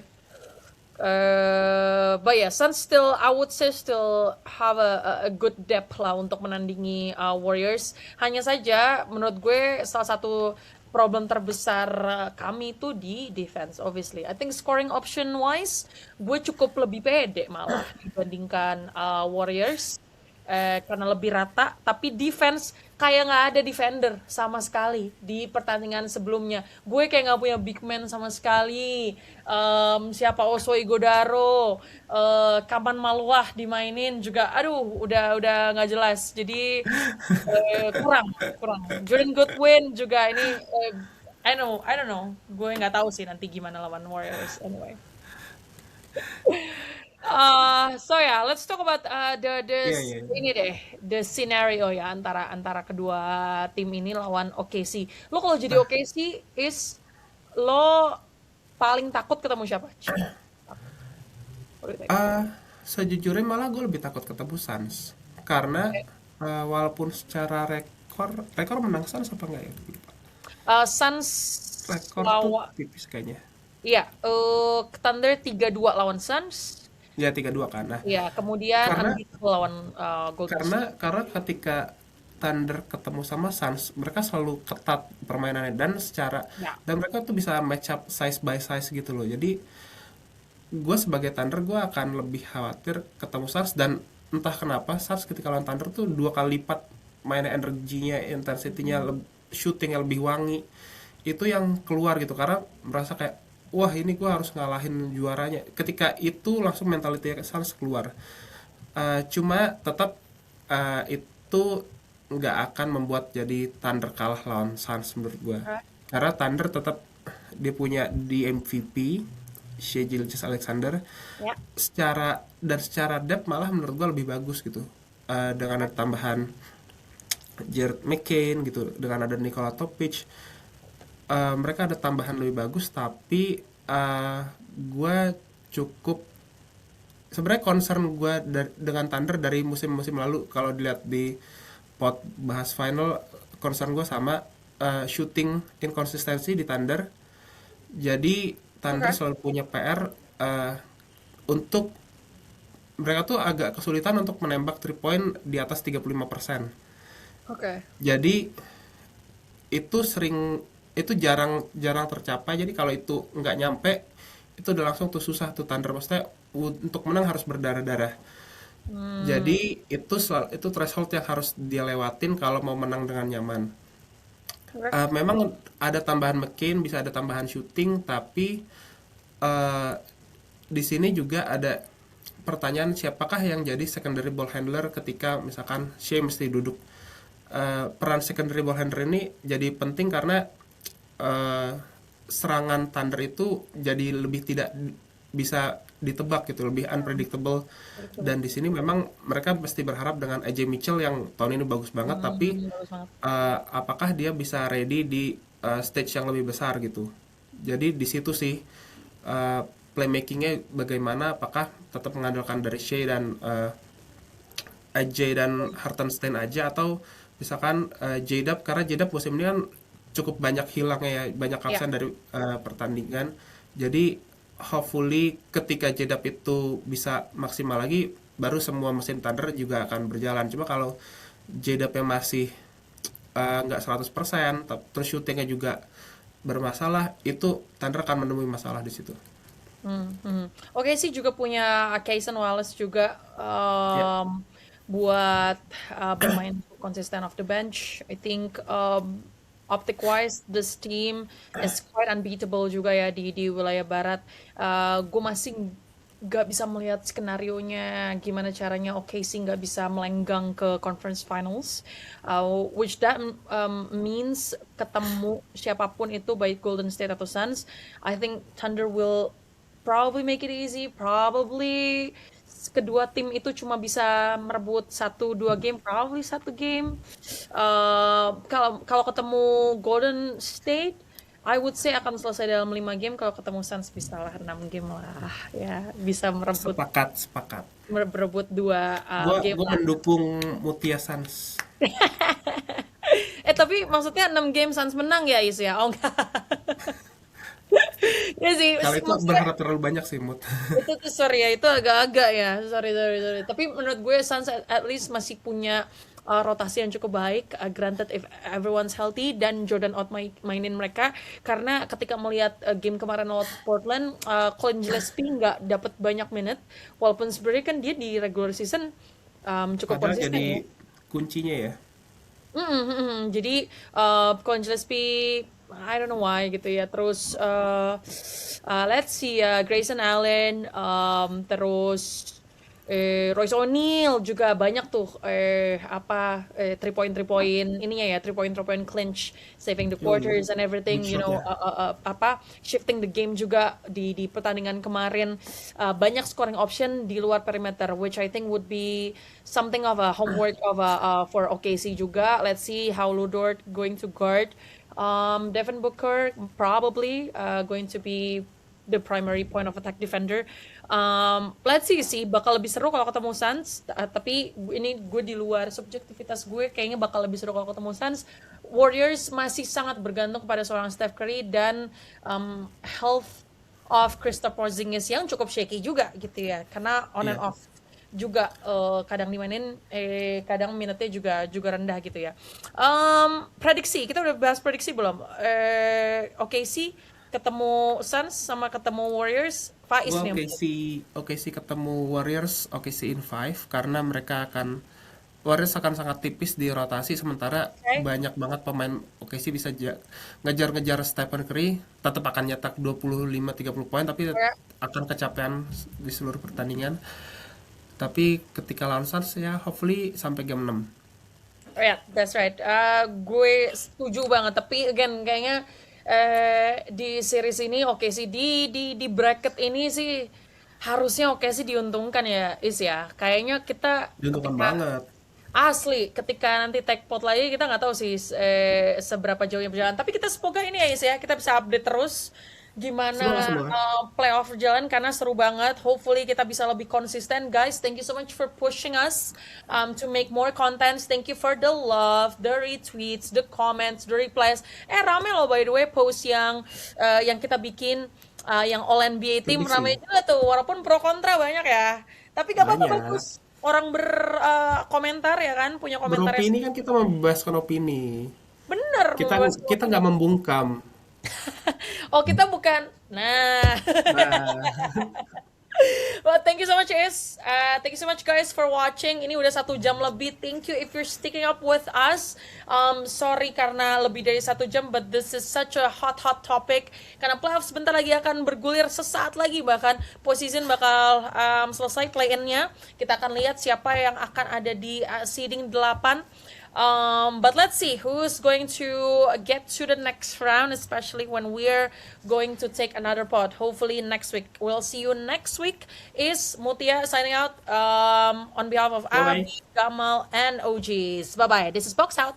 But yeah, Suns still, I would say still have a good depth lah untuk menandingi Warriors. Hanya saja menurut gue salah satu problem terbesar kami itu di defense obviously. I think scoring option wise gue cukup lebih pede malah dibandingkan Warriors. Karena lebih rata, tapi defense kayak nggak ada defender sama sekali di pertandingan sebelumnya. Gue kayak nggak punya big man sama sekali. Siapa Oso Igodaro, Kaman Maluah dimainin juga, aduh udah nggak jelas. Jadi kurang. Jordan Goodwin juga ini, I don't know. Gue nggak tahu sih nanti gimana lawan Warriors anyway. So yeah, let's talk about Iya, iya. ini deh, the scenario ya antara kedua tim ini lawan OKC. Lo kalau jadi Nah, OKC lo paling takut ketemu siapa? What do you think? sejujurnya malah gue lebih takut ketemu Suns. Karena Okay. walaupun secara rekor menang Suns apa enggak ya? Lupa. Suns Rekor tuh lawan tipis kayaknya. iya, Thunder 3-2 lawan Suns. Ya 3-2 kan. Nah, Iya, kemudian karena unbeatable lawan Golden State. karena ketika Thunder ketemu sama Suns, mereka selalu ketat permainannya Ya, dan mereka tuh bisa match up size by size gitu loh. Jadi gue sebagai Thunder gue akan lebih khawatir ketemu Suns, dan entah kenapa Suns ketika lawan Thunder tuh 2 kali lipat mainnya, energinya, intensitinya, shootingnya lebih wangi. Itu yang keluar gitu karena merasa kayak wah ini gue harus ngalahin juaranya. Ketika itu langsung mentality Suns keluar. Cuma tetap itu nggak akan membuat jadi Thunder kalah lawan Suns menurut gue. oke. Karena Thunder tetap dia punya di MVP Shai Gilgeous-Alexander, Ya, secara depth malah menurut gue lebih bagus gitu. Dengan ada tambahan Jared McCain gitu, dengan ada Nikola Topic, mereka ada tambahan lebih bagus, tapi gue cukup sebenarnya concern gue dengan Thunder dari musim-musim lalu. Kalau dilihat di pot bahas final, concern gue sama shooting inkonsistensi di Thunder. Jadi Thunder oke. selalu punya PR untuk mereka tuh agak kesulitan untuk menembak 3 point di atas 35%. Oke. Jadi itu jarang jarang tercapai. Jadi kalau itu nggak nyampe, itu udah langsung tuh susah tuh Thunder, maksudnya untuk menang harus berdarah-darah. Hmm, Jadi itu threshold yang harus dia lewatin kalau mau menang dengan nyaman. oke. Memang ada tambahan McCain, bisa ada tambahan shooting, tapi eh, di sini juga ada pertanyaan siapakah yang jadi secondary ball handler ketika misalkan Shea mesti duduk. Peran secondary ball handler ini jadi penting karena eh, serangan Thunder itu jadi lebih tidak bisa ditebak gitu, lebih unpredictable. Dan di sini memang mereka mesti berharap dengan AJ Mitchell yang tahun ini bagus banget, tapi Bagus banget. apakah dia bisa ready di stage yang lebih besar gitu. Jadi di situ sih uh, playmakingnya bagaimana, apakah tetap mengandalkan dari Shea dan AJ dan Hartenstein aja, atau misalkan J-Dub, karena J-Dub musim ini kan cukup banyak hilangnya ya, banyak Ya, absen dari pertandingan. Jadi hopefully ketika J-Dub itu bisa maksimal lagi, baru semua mesin Thunder juga akan berjalan. Cuma kalau J-Dub yang masih nggak 100%, terus shootingnya juga bermasalah, itu Thunder akan menemui masalah di situ. Oke sih juga punya Cason Wallace juga Ya, buat bermain konsisten off the bench. I think optic wise this team is quite unbeatable juga ya di wilayah barat. Gue masih nggak bisa melihat skenario-nya gimana caranya OKC nggak bisa melenggang ke conference finals, which that means ketemu siapapun itu baik Golden State atau Suns, I think Thunder will probably make it easy. Probably kedua tim itu cuma bisa merebut 1-2 game, probably 1 game. Kalau kalau ketemu Golden State, I would say akan selesai dalam 5 game. Kalau ketemu Suns bisa lah 6 game lah, ya bisa merebut sepakat, sepakat. merebut dua Gue game gue lah. mendukung Mutia Sans. Tapi maksudnya 6 game Suns menang ya Is ya? Oh enggak. Ya sih, Kalau itu maksudnya berharap terlalu banyak sih, Mut. itu tuh sorry ya, itu agak-agak ya, sorry, tapi menurut gue Suns at least masih punya rotasi yang cukup baik, granted if everyone's healthy dan Jordan Out mainin mereka, karena ketika melihat game kemarin lawan Portland, Colin Gillespie nggak dapat banyak menit, walaupun sebenarnya kan dia di regular season cukup Padahal konsisten ya. jadi kuncinya ya. Jadi Colin Gillespie, I don't know why gitu ya. Terus let's see ya, Grayson Allen, terus Royce O'Neal juga banyak tuh three point ininya ya, three point clinch, saving the Yoi, quarters and everything, big you shot know, ya. shifting the game juga di pertandingan kemarin. Banyak scoring option di luar perimeter, which I think would be something of a homework of for OKC juga. Let's see how Lu Dort going to guard Devin Booker, probably going to be the primary point of attack defender. Let's see sih, bakal lebih seru kalau ketemu Suns. Tapi ini gue di luar subjektivitas gue, kayaknya bakal lebih seru kalau ketemu Suns. Warriors masih sangat bergantung kepada seorang Steph Curry dan health of Kristaps Porzingis yang cukup shaky juga gitu ya, karena on and Iya. off juga, kadang dimainin, kadang minutnya juga rendah gitu ya. Prediksi, kita udah bahas prediksi belum? OKC ketemu Suns sama ketemu Warriors, Faiz Gua nih. OKC ketemu Warriors, OKC in 5 karena Warriors akan sangat tipis di rotasi sementara Oke. banyak banget pemain OKC bisa ngejar-ngejar Stephen Curry, tetap akan nyetak 25-30 poin tapi Ya. akan kecapean di seluruh pertandingan. Tapi ketika lawan Suns ya hopefully sampai game 6. Yeah, that's right. Gue setuju banget. Tapi again, kayaknya di series ini oke sih di bracket ini sih harusnya oke sih diuntungkan ya, Is ya. Kayaknya kita Diuntungkan ketika banget. asli ketika nanti take pot lagi kita nggak tahu sih seberapa jauhnya berjalan. Tapi kita semoga ini ya, Is ya, kita bisa update terus Semoga gimana semua. playoff berjalan karena seru banget. Hopefully kita bisa lebih konsisten, guys. Thank you so much for pushing us to make more contents. Thank you for the love, the retweets, the comments, the replies. Rame loh by the way post yang kita bikin, yang All NBA team rame Prediksi. juga tuh. Walaupun pro kontra banyak ya. Tapi gak apa-apa, Banyak. bagus. Orang berkomentar ya kan, punya komentarnya Beropini kan sendiri. kita membebaskan opini. Bener, Kita membahas kita opini. nggak membungkam. Oh, kita bukan. Nah. Nah, Well, thank you so much, Is. Thank you so much, guys, for watching. Ini udah 1 jam lebih. Thank you if you're sticking up with us. Sorry karena lebih dari 1 jam, but this is such a hot topic. Karena playoff sebentar lagi akan bergulir, sesaat lagi bahkan postseason bakal selesai play-in-nya. Kita akan lihat siapa yang akan ada di seeding 8. But let's see who's going to get to the next round, especially when we're going to take another pod. Hopefully next week. We'll see you next week. Is Mutia signing out on behalf of bye bye. Abi, Gamal, and OGs. Bye bye. This is Box Out.